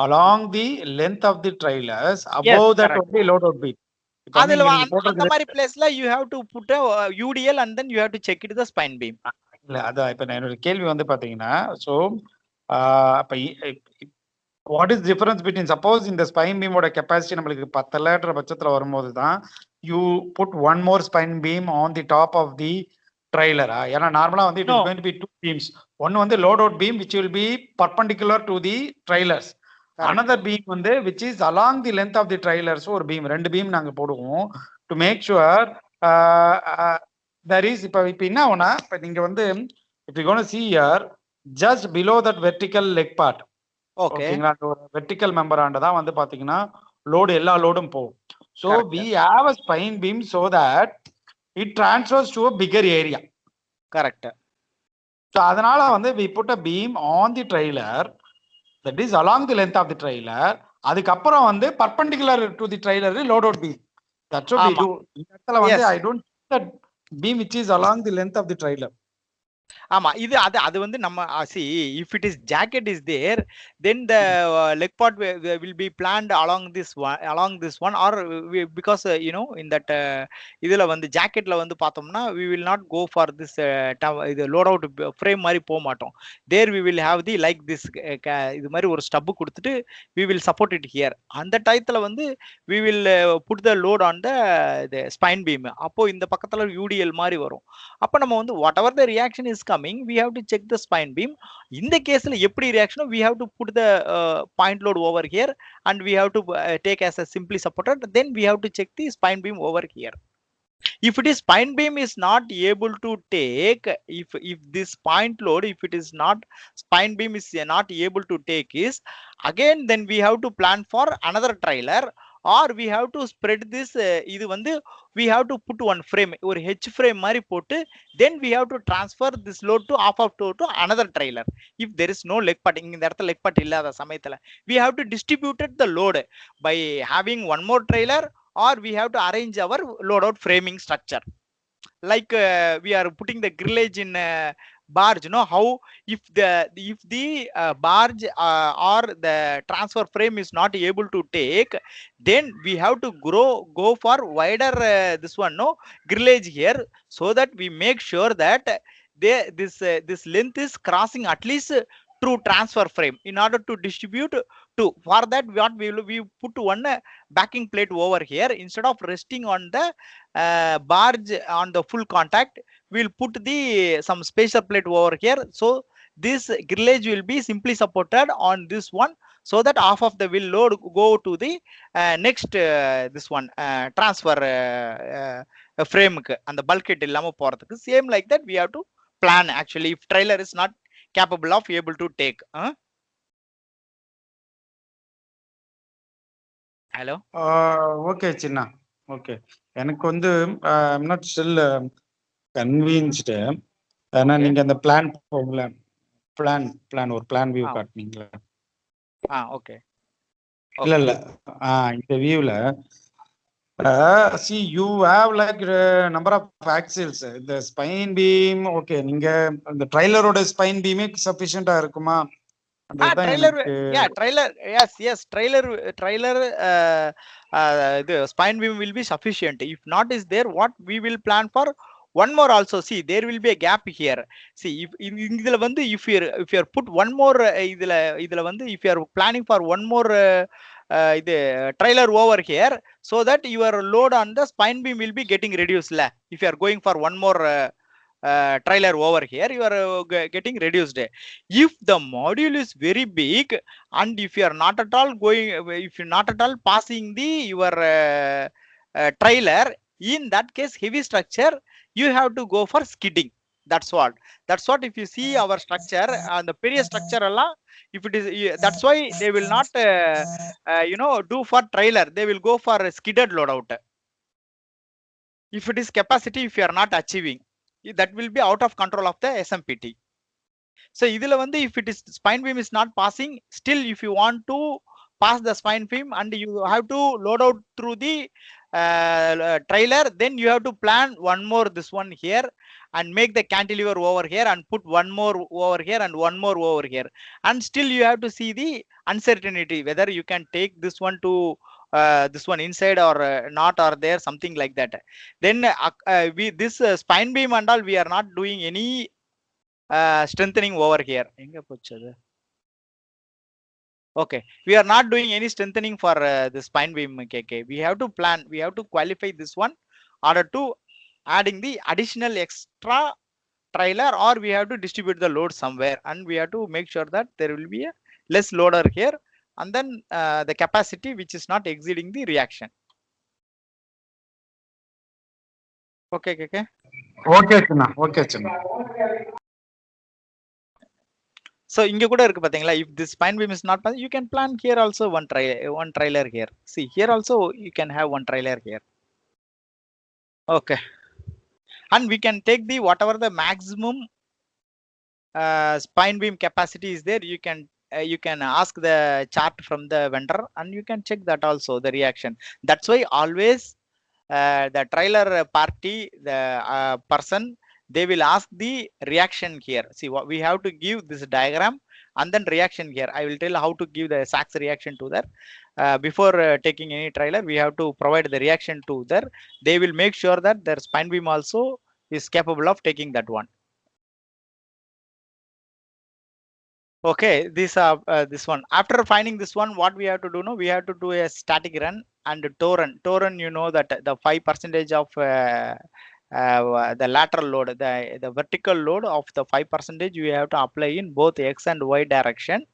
S2: along the length of the trailers,
S1: Yes,
S2: above that
S1: correct.
S2: only loadout beam.
S1: அதுல அந்த மாதிரி பிளேஸ்ல you have to put a UDL and then you have to check it the spine beam.
S2: இல்ல அதான் இப்ப என்னோட கேள்வி வந்து பாத்தீங்கன்னா சோ அப்ப what is difference between suppose இந்த ஸ்பைன் பீமோட கெப்பாசிட்டி நம்மளுக்கு 10 பட்சத்துல வரும்போது தான் you put one more spine beam on the top of the ட்ரைலரா? ஏன்னா நார்மலா வந்து it is going to be 2 beams. ஒன்னு வந்து load out beam which will be perpendicular to the trailers. another beam வந்து which is along the length of the trailers ஒரு beam, ரெண்டு beam நாங்க போடுவோம் to make sure there is இப்ப என்ன ஆகும்னா இப்ப நீங்க வந்து if you going to see here just below that vertical leg part, ஓகேங்களா, ஒரு வெர்டிகல் மெம்பர் ஆண்ட தான் வந்து பாத்தீங்கன்னா லோடு எல்லா லோடும் போகும். so we have a spine beam so that it transfers to a bigger area.
S1: Correct.
S2: So அதனால வந்து we put a beam on the trailer that is along the length of the trailer. அதுக்கப்புறம் வந்து perpendicular to the trailer load out beam. That's what we do. இந்த இடத்துல வந்து I don't put the beam which is along the length of the trailer.
S1: ஆமா இது அது வந்து நம்ம see if it is jacket is there then the leg part will be planned along this one or because you know in that இதுல வந்து ஜாக்கெட்ல வந்து பார்த்தோம்னா we will not go for this இது load out frame மாதிரி போக மாட்டோம். there we will have the like this இது மாதிரி ஒரு ஸ்டப் கொடுத்துட்டு we will support it here. அந்த டயத்துல வந்து we will put the load on the spine beam. அப்போ இந்த பக்கத்துல UDL மாதிரி வரும். அப்ப நம்ம வந்து whatever the reaction is coming we have to check the spine beam. In the case எப்படி reaction we have to put the point load over here and we have to take as a simply supported, then we have to check the spine beam over here. If it is spine beam is not able to take, if this point load, if it is not spine beam is not able to take is again then we have to plan for another trailer or we have to spread this இது வந்து we have to put one frame ஒரு H frame மாதிரி போட்டு then we have to transfer this load to half of to another trailer if there is no leg part. இந்த இடத்துல leg part இல்லாத சமயத்துல we have to distribute the load by having one more trailer or we have to arrange our load out framing structure like we are putting the grillage in barge. You know how if the barge or the transfer frame is not able to take, then we have to go for wider this one grillage here so that we make sure that this length is crossing at least through transfer frame in order to distribute to. For that what we put one backing plate over here instead of resting on the barge on the full contact. We'll put the some spacer plate over here so this grillage will be simply supported on this one so that half of the will load go to the next this one transfer frame and the bulkhead illama poradhukku. Same like that we have to plan actually if trailer is not capable of able to take. Hello.
S2: Okay Chinna, okay. எனக்கு வந்து I'm not still convinced. ஏன்னா நீங்க அந்த plan ஒரு plan view காட்டுனீங்களா?
S1: Okay.
S2: இல்ல இந்த வியூல see you have like number of axles, the spine beam. Okay, நீங்க அந்த ட்ரைலரோட ஸ்பைன் பீமே சஃபிஷியன்ட்டா இருக்குமா?
S1: trailer yes trailer the spine beam will be sufficient. If not is there what we will plan for one more also. See there will be a gap here. See if இதுல வந்து if you put one more இதுல வந்து if you are planning for one more இது trailer over here so that your load on the spine beam will be getting reduced la. If you are going for one more trailer over here you are getting reduced. If the module is very big and if you are not at all going, if you not at all passing the your trailer, in that case heavy structure you have to go for skidding. That's what if you see our structure and the period structure alla if it is that's why they will not do for trailer, they will go for a skidded loadout if it is capacity if you are not achieving. That will be out of control of the SMPT. So idhula vandu if it is spine beam is not passing, still if you want to pass the spine beam and you have to load out through the trailer, then you have to plan one more this one here and make the cantilever over here and put one more over here and one more over here, and still you have to see the uncertainty whether you can take this one to this one inside or not or there, something like that. Then we this spine beam and all, we are not doing any strengthening over here. Enga pochu adu? Okay, we are not doing any strengthening for the spine beam, KK. We have to plan, we have to qualify this one order to adding the additional extra trailer, or we have to distribute the load somewhere, and we have to make sure that there will be a less loader here, and then the capacity which is not exceeding the reaction. Okay, KK.
S2: Okay, China. Okay, China.
S1: So inga kuda irukku pathingala, if this spine beam is not possible, you can plan here also one trailer here. See, here also you can have one trailer here. Okay, and we can take the whatever the maximum spine beam capacity is there. You can ask the chart from the vendor, and you can check that also, the reaction. That's why always the trailer party, the person, they will ask the reaction here. See, what we have to give this diagram and then reaction here. I will tell how to give the Sacs reaction to that. Before taking any trailer, we have to provide the reaction to there. They will make sure that their spine beam also is capable of taking that one. Okay, this one. After finding this one, what we have to do now? We have to do a static run and toe run. Toe run, you know that the 5% of the lateral load, the vertical load of the 5% you have to apply in both X and Y direction.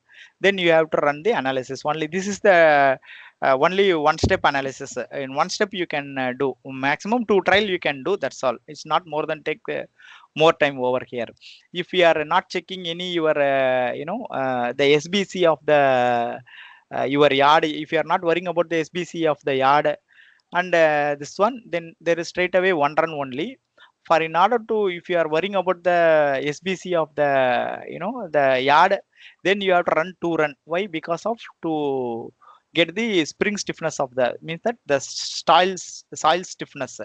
S1: Then you have to run the analysis. Only this is the only one step analysis. In one step you can do maximum 2 trial you can do. That's all. It's not more than take more time over here. If we are not checking any your the SBC of the your yard, if you are not worrying about the SBC of the yard and this one, then there is straight away one run only. For in order to, if you are worrying about the SBC of the the yard, then you have to run 2 run. Why? Because of to get the spring stiffness of the, means that the soil stiffness.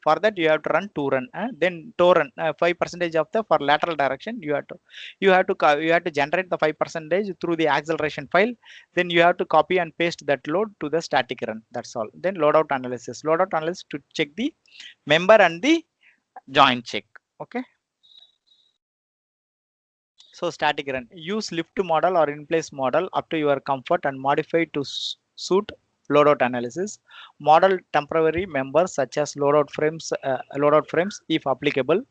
S1: For that you have to run 2 run, then toe run 5% of the for lateral direction. You have to generate the 5% through the acceleration file. Then you have to copy and paste that load to the static run. That's all. Then loadout analysis to check the member and the joint check. Okay, so static run, use lift model or in place model up to your comfort and modify to suit loadout analysis. Model temporary members such as loadout frames if applicable.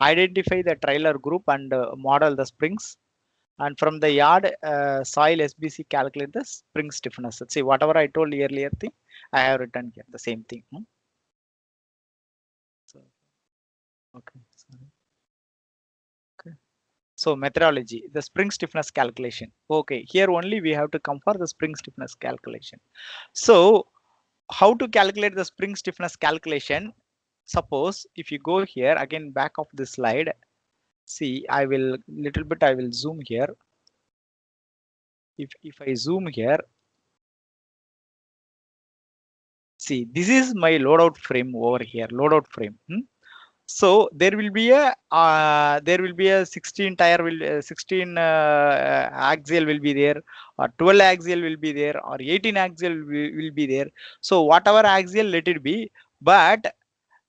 S1: Identify the trailer group and model the springs. And from the yard soil SBC, calculate the spring stiffness. See, whatever I told earlier thing, I have written here the same thing. So, okay, sorry. Okay. So methodology, the spring stiffness calculation. Okay, here only we have to come for the spring stiffness calculation. So how to calculate the spring stiffness calculation? Suppose if you go here again, back of the slide, see, I will zoom here. If I zoom here, see, this is my loadout frame over here, loadout frame. So there will be a 16 tire will 16 axial will be there, or 12 axial will be there, or 18 axial will be there. So whatever axial, let it be, but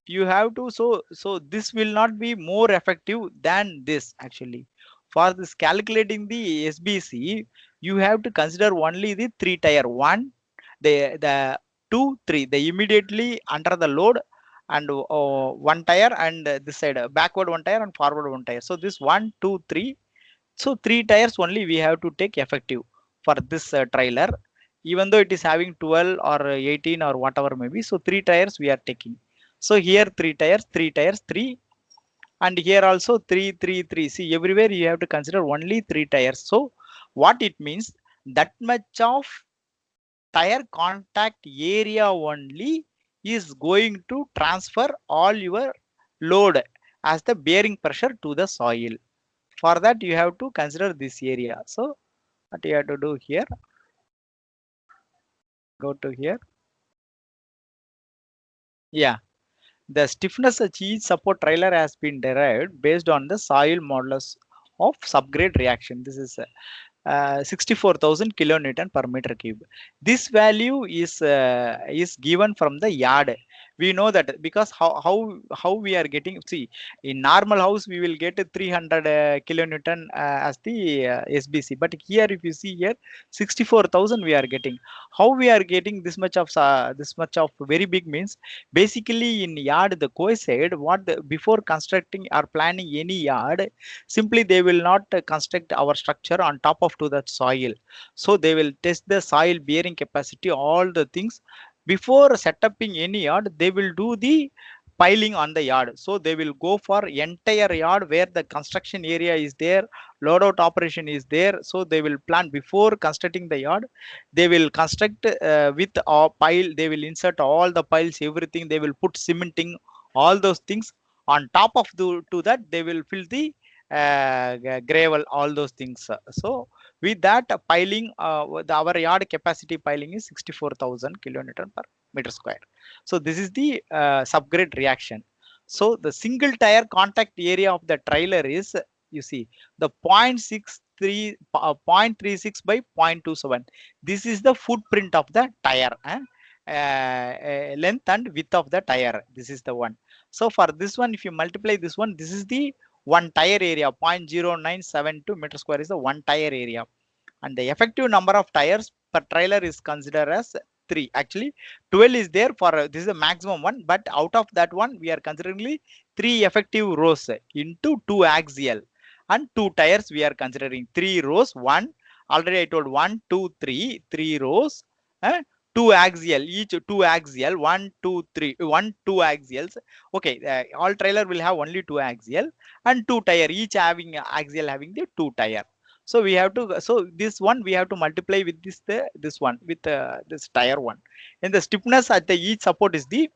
S1: you have to, so this will not be more effective than this. Actually, for this calculating the SBC, you have to consider only the 3 tire, one, the 2 3, the immediately under the load, and one tire, and this side backward one tire and forward one tire. So this 1 2 3, so 3 tires only we have to take effective for this trailer, even though it is having 12 or 18 or whatever maybe. So 3 tires we are taking. So here 3 tires, 3 tires, 3, and here also 3 3 3. See, everywhere you have to consider only 3 tires. So what it means, that much of tire contact area only is going to transfer all your load as the bearing pressure to the soil. For that you have to consider this area. So what you have to do here, go to here. Yeah, the stiffness of each support trailer has been derived based on the soil modulus of subgrade reaction. This is 64,000 kilonewton per meter cube. This value is given from the yard. We know that because how we are getting, see, in normal house we will get 300 kilonewton as the SBC, but here if you see here 64,000 we are getting. How we are getting this much of very big means, basically in yard the coincide what before constructing or planning any yard, simply they will not construct our structure on top of to that soil. So they will test the soil bearing capacity, all the things. Before setting any yard, they will do the piling on the yard. So they will go for entire yard where the construction area is there, loadout operation is there. So they will plan before constructing the yard. They will construct with a pile, they will insert all the piles, everything, they will put cementing, all those things. On top of to that they will fill the gravel, all those things. So with that piling, our yard capacity piling is 64,000 kilonewton per meter square. So this is the subgrade reaction. So the single tire contact area of the trailer is, you see, the 0.36 by 0.27. This is the footprint of the tire, length and width of the tire. This is the one. So for this one, if you multiply this one, this is the one tire area, 0.0972 meter square is the one tire area. And the effective number of tires per trailer is considered as 3. Actually 12 is there for this is the maximum one, but out of that one we are considering 3 effective rows into 2 axial, and 2 tires we are considering 3 rows. One already I told, 1 2 3 3 rows, 2 axial, each 2 axial, 1 2 3 1 2 axials. Okay, all trailer will have only 2 axial, and 2 tire, each having axial having the 2 tire. So we have to, so this one we have to multiply with this one with this tire one. And the stiffness at the each support is the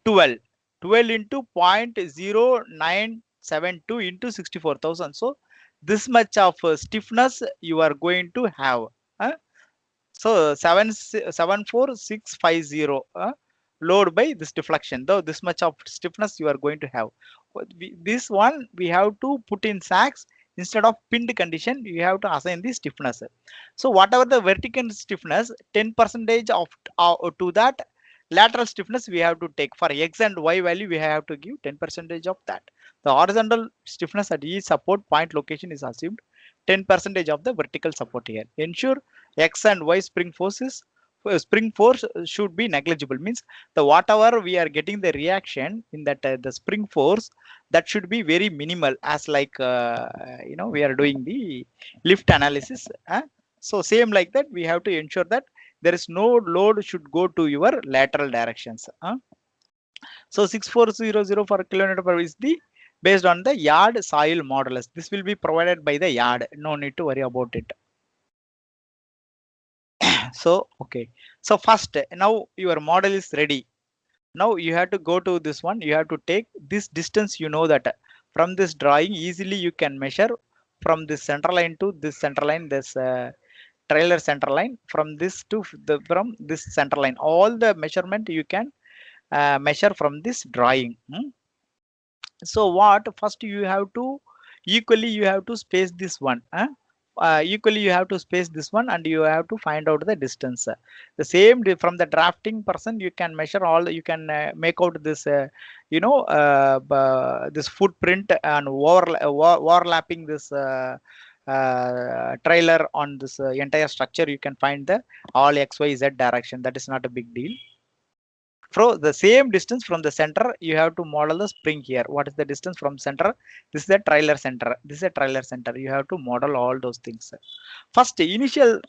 S1: 12 12 into 0.0972 into 64,000. So this much of stiffness you are going to have. uh, so 74650 load by this deflection, though this much of stiffness you are going to have. This one we have to put in Sacs. Instead of pinned condition, you have to assign the stiffness. So whatever the vertical stiffness, 10 percentage of to that lateral stiffness we have to take. For X and Y value we have to give 10 percentage of that. The horizontal stiffness at each support point location is assumed 10 percentage of the vertical support here. Ensure X and Y spring force should be negligible, means the whatever we are getting the reaction in that the spring force, that should be very minimal, as like we are doing the lift analysis. So same like that we have to ensure that there is no load should go to your lateral directions. So 6400 per kilometer per is the based on the yard soil modulus. This will be provided by the yard, no need to worry about it. So okay, so first, now your model is ready. Now you have to go to this one, you have to take this distance. You know that from this drawing easily you can measure from this center line to this center line, this trailer center line, from this to the from this center line, all the measurement you can measure from this drawing. So what, first you have to equally you have to space this one. Equally you have to space this one, and you have to find out the distance. The same from the drafting person you can measure all, you can make out this this footprint and overlapping this trailer on this entire structure. You can find the all XYZ direction, that is not a big deal. For the same distance from the center, you have to model the spring here. What is the distance from center? This is the trailer center, this is a trailer center. You have to model all those things. First initial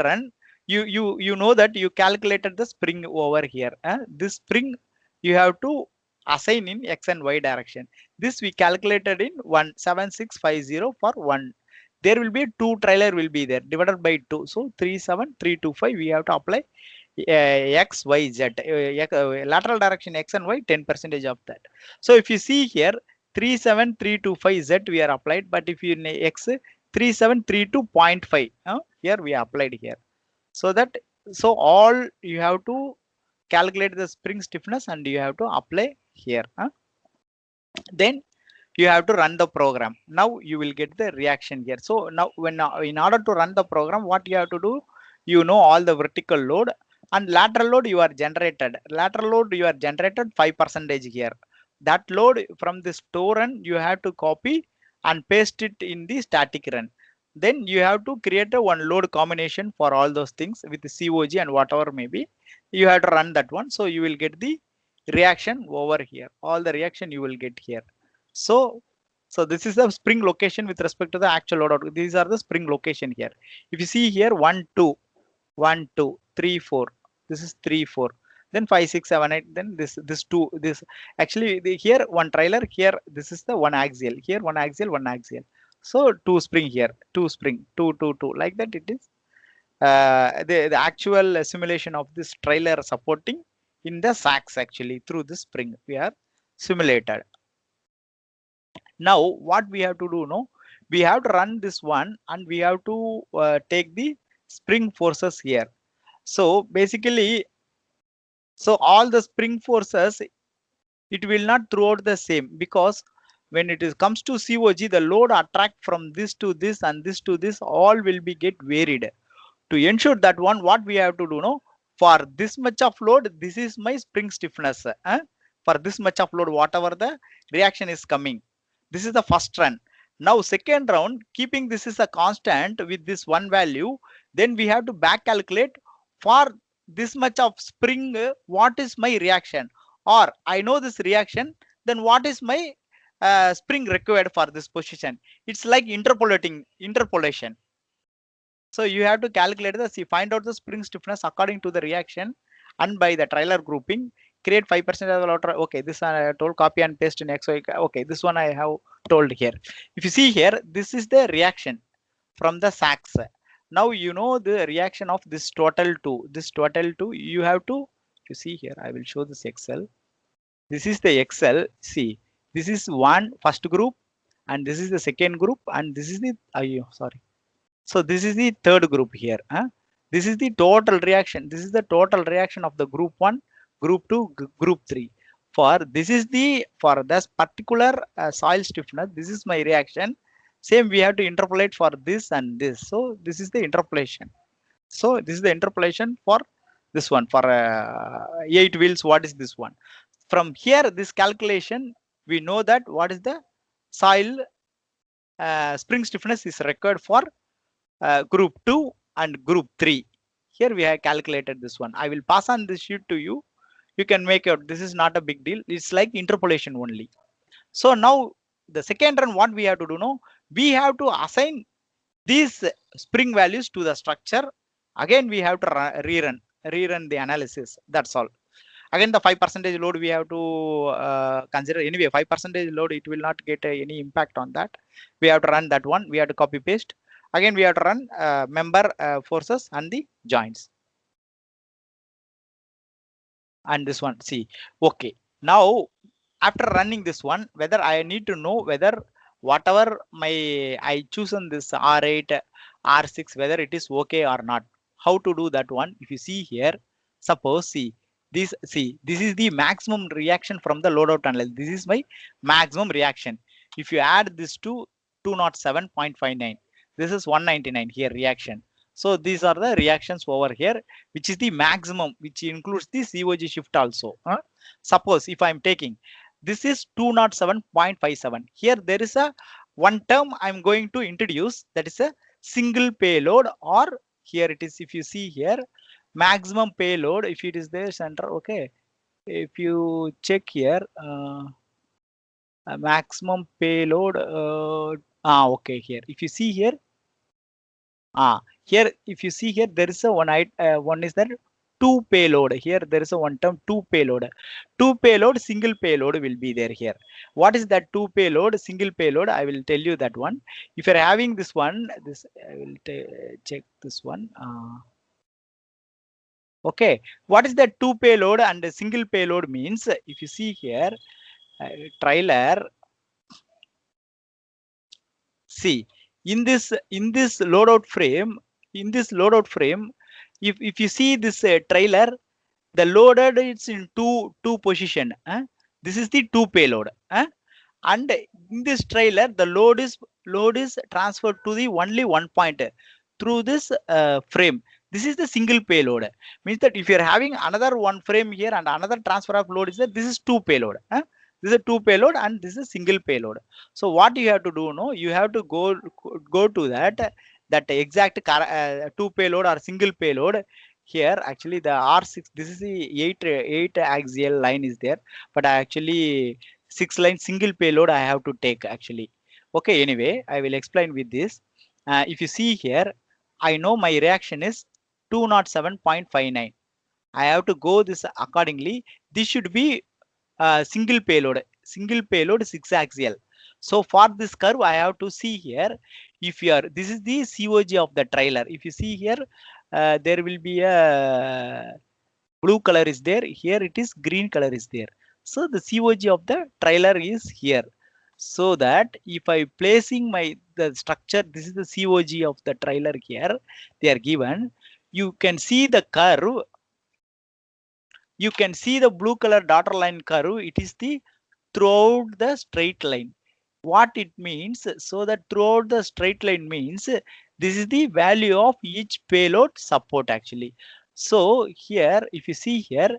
S1: run, you know that you calculated the spring over here. This spring you have to assign in X and Y direction. This we calculated in 17650 for one. There will be two trailer will be there, divided by 2, so 37325 we have to apply X, Y, Z, lateral direction X and Y, 10 percentage of that. So if you see here, 37325 Z we are applied, but if you X 3732.5, here we applied here. So that, so all you have to calculate the spring stiffness and you have to apply here. Then you have to run the program. Now you will get the reaction here. So now when in order to run the program, what you have to do, you know all the vertical load and lateral load you are generated. Lateral load you are generated 5% here. That load from this store run you have to copy and paste it in the static run. Then you have to create a one load combination for all those things with the COG and whatever maybe. You have to run that one. So you will get the reaction over here. All the reaction you will get here. So this is the spring location with respect to the actual loadout. These are the spring location here. If you see here 1 2 1 2 3 4, this is 3 4, then 5 6 7 8, then this 2, this actually here one trailer, here this is the one axial, here one axial, one axial. So two spring here, two spring, 2 2 2, like that it is. The actual simulation of this trailer supporting in the Sacs actually through the spring we are simulated. Now what we have to do now, we have to run this one and we have to take the spring forces here. So basically, so all the spring forces, it will not throughout the same, because when it is comes to COG, the load attract from this to this and this to this, all will be get varied. To ensure that one, what we have to do now, for this much of load, this is my spring stiffness. For this much of load, whatever the reaction is coming, this is the first run. Now second round, keeping this is a constant with this one value, then we have to back calculate for this much of spring, what is my reaction, or I know this reaction, then what is my spring required for this position. It's like interpolation. So you have to calculate the, see, find out the spring stiffness according to the reaction and by the trailer grouping, create 5% of the load. Okay, this one I have told, copy and paste in XY. Okay, this one I have told here. If you see here, this is the reaction from the Sacs. Now you know the reaction of this total two. This total two, you have to, you see here, I will show this Excel. This is the Excel. See, this is one first group, and this is the second group, and this is the, sorry. So this is the third group here. This is the total reaction. This is the total reaction of the group 1, group 2, group 3. For this is the, for this particular soil stiffness, this is my reaction. Same we have to interpolate for this and this. So this is the interpolation. So this is the interpolation for this one, for 8 wheels. What is this one? From here, this calculation, we know that what is the soil spring stiffness is required for group 2 and group 3. Here we have calculated this one. I will pass on this sheet to you. You can make out. This is not a big deal. It's like interpolation only. So now the second run, what we have to do now, we have to assign these spring values to the structure. Again, we have to rerun the analysis. That's all. Again, the 5% load we have to consider. Anyway, 5% load, it will not get any impact on that. We have to run that one. We have to copy paste. Again, we have to run member forces and the joints. And this one, see, okay. Now, after running this one, whether I need to know whether whatever I chosen this R8, R6, whether it is okay or not. How to do that one? If you see here, suppose see this is the maximum reaction from the loadout analysis. This is my maximum reaction. If you add this to 207.59, this is 199 here reaction. So these are the reactions over here, which is the maximum, which includes the COG shift also. Suppose if I'm taking, this is 207.57. Here there is a one term I'm going to introduce, that is a single payload, or here it is, if you see here, maximum payload, if it is there center. Okay, if you check here, maximum payload, okay, here if you see here, here if you see here, there is a one is that two payload. Here there is a one term two payload. Two payload, single payload will be there here. What is that two payload, single payload? I will tell you that one. If you're having this one, this I will check this one. Okay, what is that two payload and a single payload means? If you see here, trailer, see in this loadout frame, if you see this trailer, the loaded it's in two position. This is the two payload, and in this trailer, the load is transferred to the only one point through this frame. This is the single payload. Means that if you are having another one frame here and another transfer of load is there, this is two payload. This is a two payload and this is a single payload. So what you have to do, no, you have to go to that exact two payload or single payload. Here actually the R6, this is the eight axial line is there, but I actually 6 line single payload I have to take actually. Okay, anyway, I will explain with this. If you see here, I know my reaction is 207.59. I have to go this accordingly. This should be single payload 6 axial. So for this curve, I have to see here, if you are, this is the COG of the trailer. If you see here, there will be a blue color is there, here it is green color is there. So the COG of the trailer is here. So that if I placing the structure, this is the COG of the trailer here, they are given. You can see the curve, you can see the blue color dotted line curve, it is the throughout the straight line. What it means, so that throughout the straight line means this is the value of each payload support actually. So here if you see here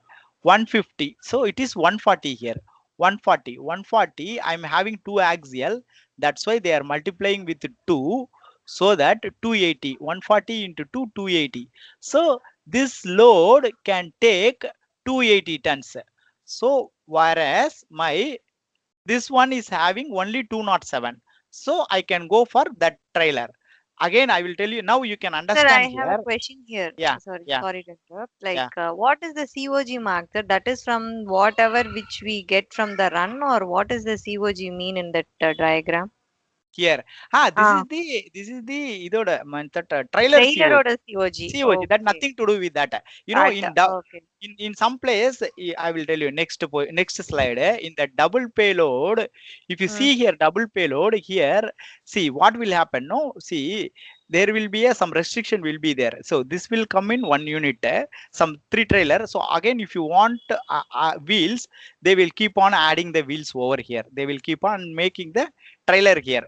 S1: 150, so it is 140 here, 140 I'm having two axial, that's why they are multiplying with 2, so that 280, 140 into 2, 280. So this load can take 280 tons. So whereas my this one is having only 207, so I can go for that trailer. Again I will tell you, now you can
S3: Sir,
S1: understand
S3: I have a
S1: here.
S3: question here.
S1: Yeah, yeah,
S3: Sorry to interrupt.
S1: yeah.
S3: What is the COG mark? That is from whatever which we get from the run, or what is the COG mean in that diagram?
S1: Here,
S3: Ah,
S1: this is the idod trailer
S3: trailer
S1: COG.
S3: or the COG?
S1: COG, that
S3: Okay.
S1: nothing to do with that. You know,
S3: At okay.
S1: in some place, I will tell you next slide. In the double payload, if you
S3: Mm,
S1: see here double payload here, see what will happen. No, see there will be some restriction will be there. So this will come in one unit, some three trailer. So again, if you want wheels, they will keep on adding the wheels over here. They will keep on making the trailer here.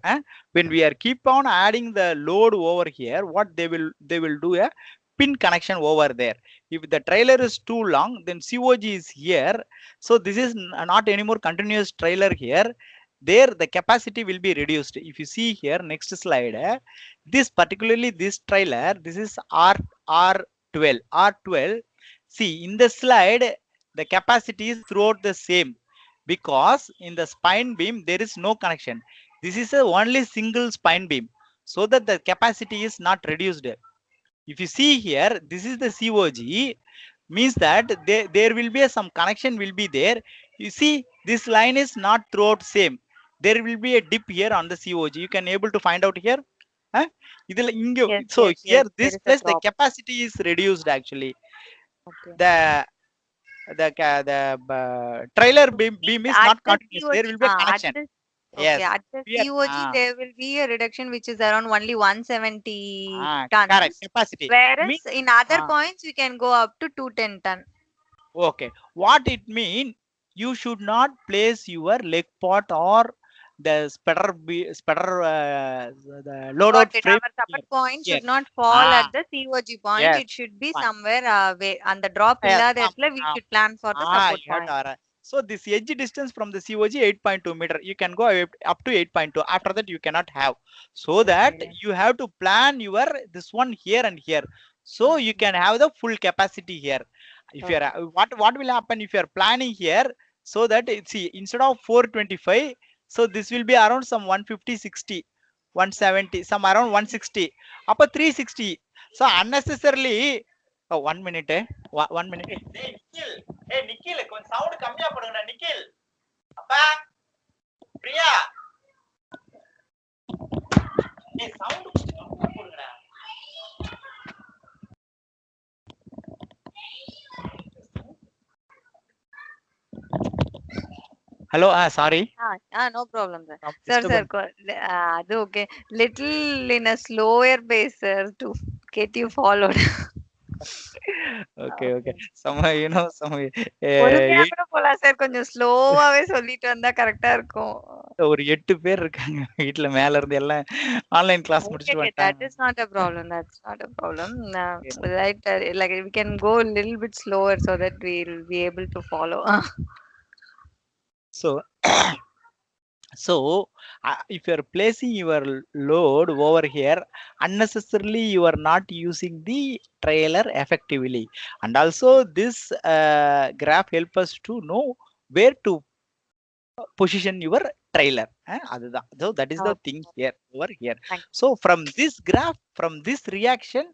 S1: When we are keep on adding the load over here, what they will do a pin connection over there. If the trailer is too long, then COG is here. So this is not anymore continuous trailer here. There the capacity will be reduced. If you see here next slide, this particularly this trailer, this is R12. See in the slide, the capacity is throughout the same, because in the spine beam there is no connection. This is a only single spine beam, so that the capacity is not reduced. If you see here, this is the COG, means that there will be some connection will be there. You see this line is not throughout same. There will be a dip here on the COG. You can able to find out here. Huh?
S3: yes,
S1: So
S3: yes,
S1: here
S3: yes. There
S1: this
S3: is a
S1: place the
S3: drop.
S1: capacity is reduced actually.
S3: Okay.
S1: The trailer
S3: So
S1: beam
S3: means
S1: is
S3: at
S1: not
S3: the
S1: continuous. There
S3: COG,
S1: will be a connection.
S3: okay,
S1: Yes.
S3: at the
S1: Here,
S3: COG there will be a reduction which is around only 170
S1: correct
S3: tons,
S1: capacity.
S3: whereas
S1: Mean,
S3: in other
S1: uh,
S3: points we can go up to 210 ton.
S1: okay. What it mean? You should not place your leg pot or the sputter the
S3: Got
S1: loadout
S3: it.
S1: frame
S3: Our
S1: here.
S3: support point
S1: Here.
S3: should not fall
S1: Ah,
S3: at the COG point.
S1: yes.
S3: It should be
S1: Fine.
S3: somewhere way on the drop
S1: Yes.
S3: illa there we should plan for the support
S1: You have to
S3: point.
S1: So this edge distance from the COG 8.2 meter. You can go up to 8.2. After that, you cannot have. So that
S3: Okay.
S1: you have to plan your this one here and here. So you
S3: Mhm.
S1: can have the full capacity here. If you are
S3: Okay.
S1: what will happen if you are planning here, so that see instead of 425, so this will be around some 150, 60, 170, some around 160, up to 360. So unnecessarily, 1 minute, 1 minute. Hey, Nikhil, Nikhil, கொஞ்சம் sound கம்மியா போடுங்கடா நிக்கில். அப்பா, Priya, sound கொஞ்சம் கம்மியா போடுங்கடா. Hello, sorry.
S3: No problem, sir.
S1: Some
S3: Sir,
S1: disturbance.
S3: ಅದು okay. Little in a slower pace, sir, to get you followed.
S1: Okay, okay.
S3: Okay.
S1: Some, some
S3: பொறுமையா
S1: 8.
S3: கூட போலாம் சார். கொஞ்சம் ஸ்லோவாவே சொல்லிட்டு வந்தா கரெக்ட்டா இருக்கும்.
S1: ஒரு 8 பேர் இருக்காங்க வீட்ல மேல இருந்து எல்லாம் ஆன்லைன் கிளாஸ்
S3: Okay,
S1: முடிச்சுட்டு
S3: okay, that
S1: வந்துட்டாங்க.
S3: is not a problem. That's not a problem.
S1: Okay.
S3: Right, like we can go a little bit slower so that we'll be able to follow.
S1: So so if you are placing your load over here, unnecessarily you are not using the trailer effectively, and also this graph help us to know where to position your trailer. அதுதான். So that is the
S3: Okay,
S1: thing here over here.
S3: thank
S1: So from this graph, from this reaction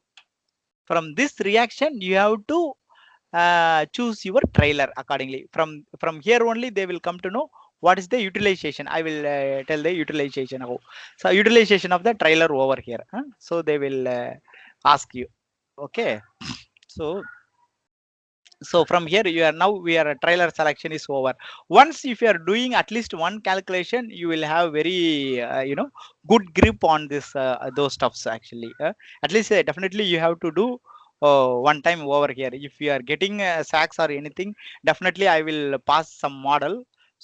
S1: you have to choose your trailer accordingly. From here only they will come to know what is the utilization. I will tell the utilization how. So utilization of the trailer over here. So they will ask you. Okay. So from here you are now we are trailer selection is over. Once if you are doing at least one calculation, you will have very good grip on this those stuffs actually. At least definitely you have to do one time over here. If you are getting Sacs or anything, definitely I will pass some model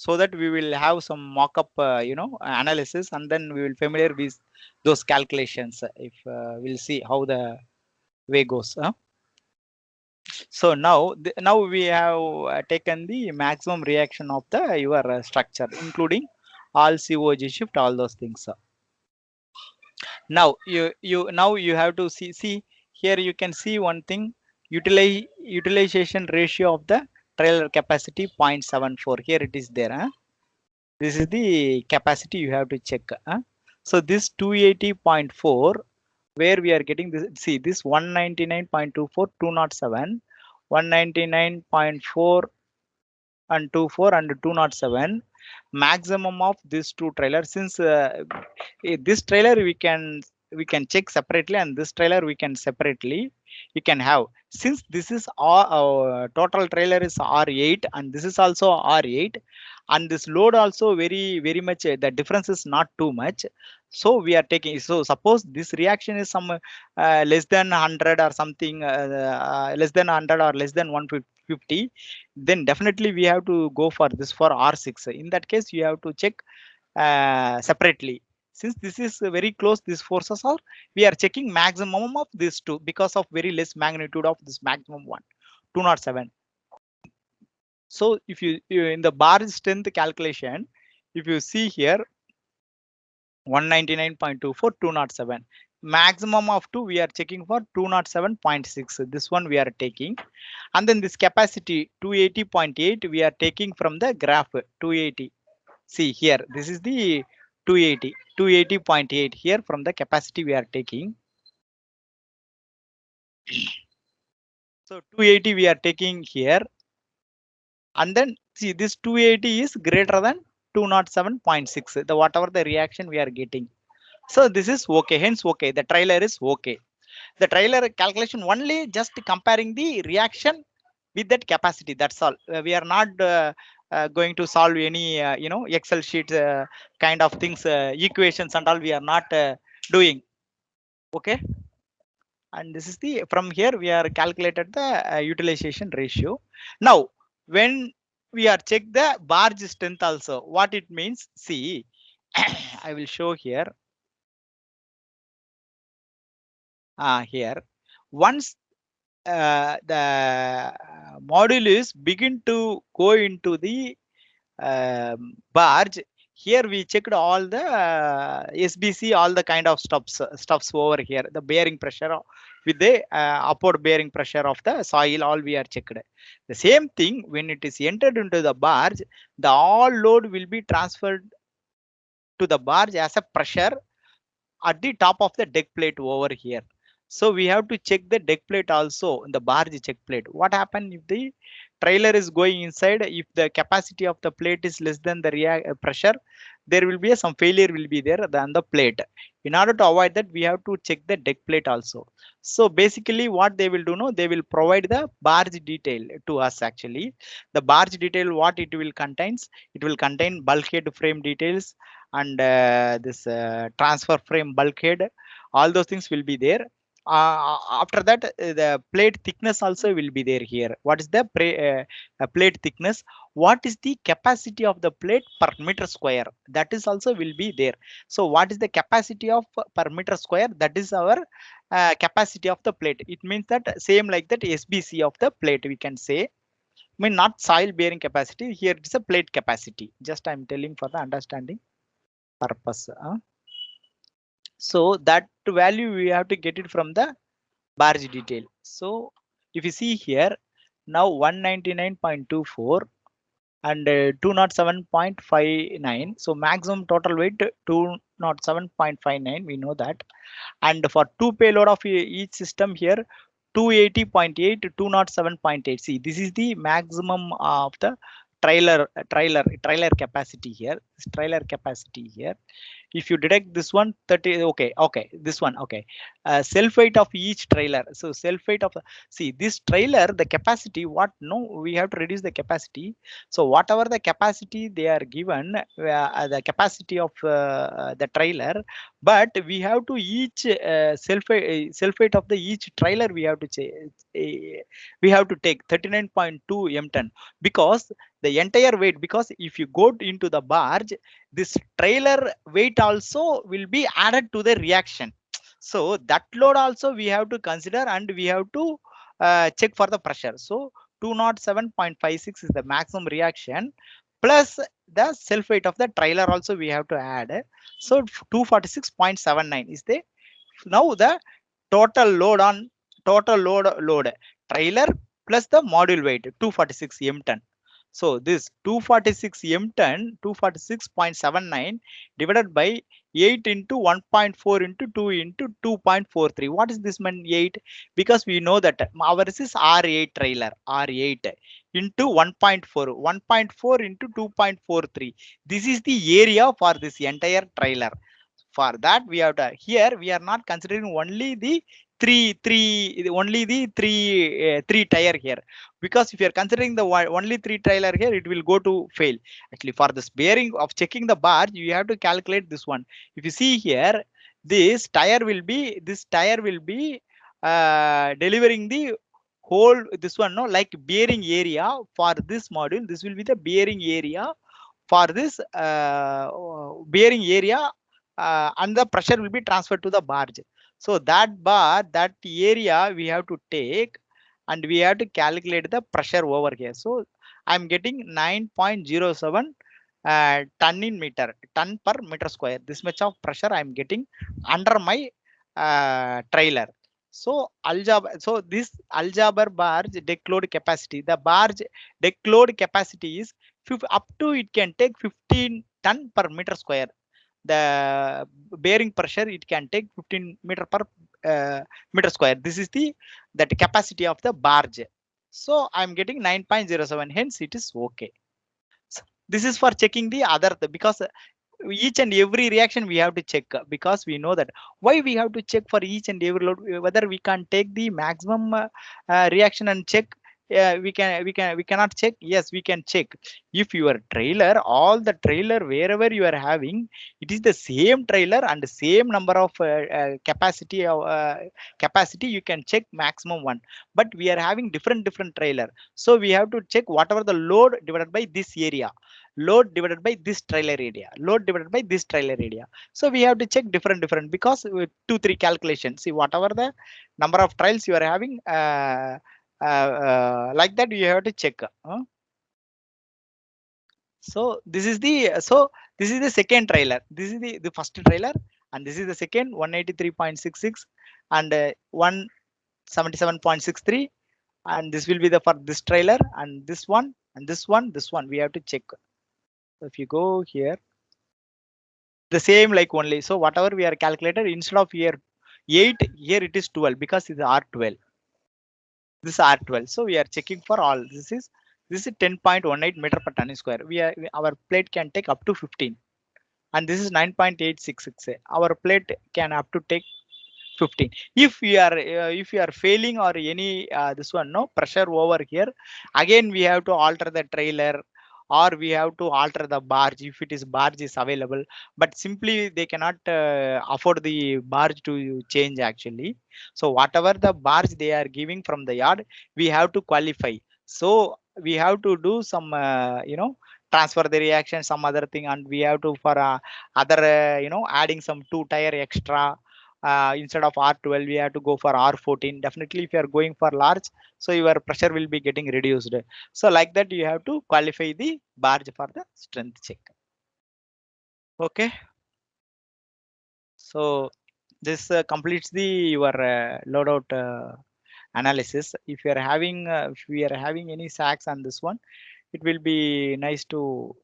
S1: so that we will have some mock-up analysis, and then we will familiar with those calculations. If we'll see how the way goes. So now we have taken the maximum reaction of the your structure, including all COG shift, all those things. Now you have to see here. You can see one thing: utilization ratio of the trailer capacity 0.74. Here it is there. This is the capacity you have to check. So this 280.4, where we are getting this, see this 199.24, 207, 199.4 and 24 and 207, maximum of these two trailers. Since this trailer we can check separately, and this trailer we can separately you can have. Since this is total trailer is R8 and this is also R8, and this load also very much the difference is not too much. So we are taking, so suppose this reaction is some less than 100 or something, less than 100 or less than 150, then definitely we have to go for this for R6. In that case you have to check separately. Since this is very close, these forces are, we are checking maximum of these two because of very less magnitude of this maximum one, 207. So if you in the barge strength calculation, if you see here 199.24, 207, maximum of 2 we are checking for 207.6, this one we are taking. And then this capacity 280.8 we are taking from the graph 280. See here, this is the 280, 280.8 here from the capacity we are taking. So 280 we are taking here, and then see this 280 is greater than 207.6, the whatever the reaction we are getting. So this is okay, hence okay, the trailer is okay. The trailer calculation only just comparing the reaction with that capacity, that's all. We are not going to solve any Excel sheet kind of things, equations and all we are not doing. Okay. And this is the, from here we are calculated the utilization ratio. Now when we are check the barge strength also, what it means, see I will show here. Here once the modulus begin to go into the barge, here we checked all the SBC, all the kind of stuffs over here, the bearing pressure with the upward bearing pressure of the soil, all we are checked. The same thing when it is entered into the barge, the all load will be transferred to the barge as a pressure at the top of the deck plate over here. So we have to check the deck plate also in the barge check plate. What happen if the trailer is going inside? If the capacity of the plate is less than the pressure, there will be some failure will be there than the plate. In order to avoid that, we have to check the deck plate also. So basically what they will do now, they will provide the barge detail to us actually. The barge detail, what it will contains, it will contain bulkhead frame details and this transfer frame bulkhead, all those things will be there. After that, the plate thickness also will be there here. What is the plate thickness? What is the capacity of the plate per meter square? That is also will be there. So what is the capacity of per meter square? That is our capacity of the plate. It means that same like that SBC of the plate we can say. I mean not soil bearing capacity. Here it is a plate capacity. Just I'm telling for the understanding purpose. So that value we have to get it from the barge detail. So if you see here now 199.24 and 207.59. So maximum total weight 207.59. We know that. And for two payload of each system here 280.8 to 207.8. See, this is the maximum of the trailer capacity here. This trailer capacity here, if you deduct this one 30, okay, this one, okay, self weight of each trailer. So self weight of, see this trailer, the capacity, what, no, we have to reduce the capacity. So whatever the capacity they are given, the capacity of the trailer, but we have to each self weight of the each trailer we have to we have to take 39.2 m ton, because the entire weight, because if you go into the barge, this trailer weight also will be added to the reaction. So that load also we have to consider, and we have to check for the pressure. So 207.56 is the maximum reaction, plus the self weight of the trailer also we have to add. So 246.79 is the now the total load trailer plus the module weight 246 m ton. So this 246 m ton, 246.79 divided by 8 into 1.4 into 2 into 2.43. What is this mean 8? Because we know that ours is R8 trailer, R8 into 1.4, 1.4 into 2.43. This is the area for this entire trailer. For that we have to, here we are not considering only the only the three tire here, because if you are considering the only three trailer here, it will go to fail. Actually, for this bearing of checking the barge, you have to calculate this one. If you see here, this tire will be delivering the whole this one, no, like bearing area for this module. This will be the bearing area for this bearing area, and the pressure will be transferred to the barge. So that area we have to take, and we have to calculate the pressure over here. So I'm getting 9.07 ton in meter, ton per meter square. This much of pressure I'm getting under my trailer. So so this aljabar barge deck load capacity, the barge deck load capacity is up to, it can take 15 ton per meter square. The bearing pressure it can take 15 meter per meter square. This is the that capacity of the barge. So I'm getting 9.07, hence it is okay. So this is for checking the other, because each and every reaction we have to check, because we know that why we have to check for each and every load, whether we can take the maximum reaction and check. We cannot check. Yes, we can check. If your trailer, all the trailer wherever you are having, it is the same trailer and the same number of capacity, you can check maximum one. But we are having different trailer, so we have to check whatever the load divided by this area, load divided by this trailer area, load divided by this trailer area. So we have to check different, because with 2-3 calculations, see whatever the number of trials you are having, like that you have to check. So this is the second trailer. This is the first trailer, and this is the second 183.66 and 177.63, and this will be the for this trailer, and this one, and this one we have to check. So if you go here, the same like only. So whatever we are calculated, instead of here 8, here it is 12, because it's R12. This is R12. So we are checking for all. This is 10.18 meter per ton square. Our plate can take up to 15, and this is 9.866. Our plate can up to take 15. If you are failing or any this one, no pressure over here, again we have to alter the trailer, or we have to alter the barge if it is barge is available, but simply they cannot afford the barge to change actually. So whatever the barge they are giving from the yard, we have to qualify. So we have to do some transfer the reaction, some other thing, and we have to for other adding some 2 tire extra. Instead of R12 we have to go for R14. Definitely if you are going for large, so your pressure will be getting reduced. So like that you have to qualify the barge for the strength check. Okay, so this completes the your loadout analysis. If you are having if we are having any sacks on this one, it will be nice to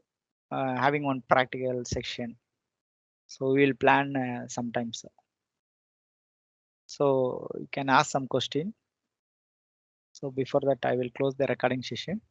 S1: having one practical section. So we will plan sometimes. So you can ask some question. So before that, I will close the recording session.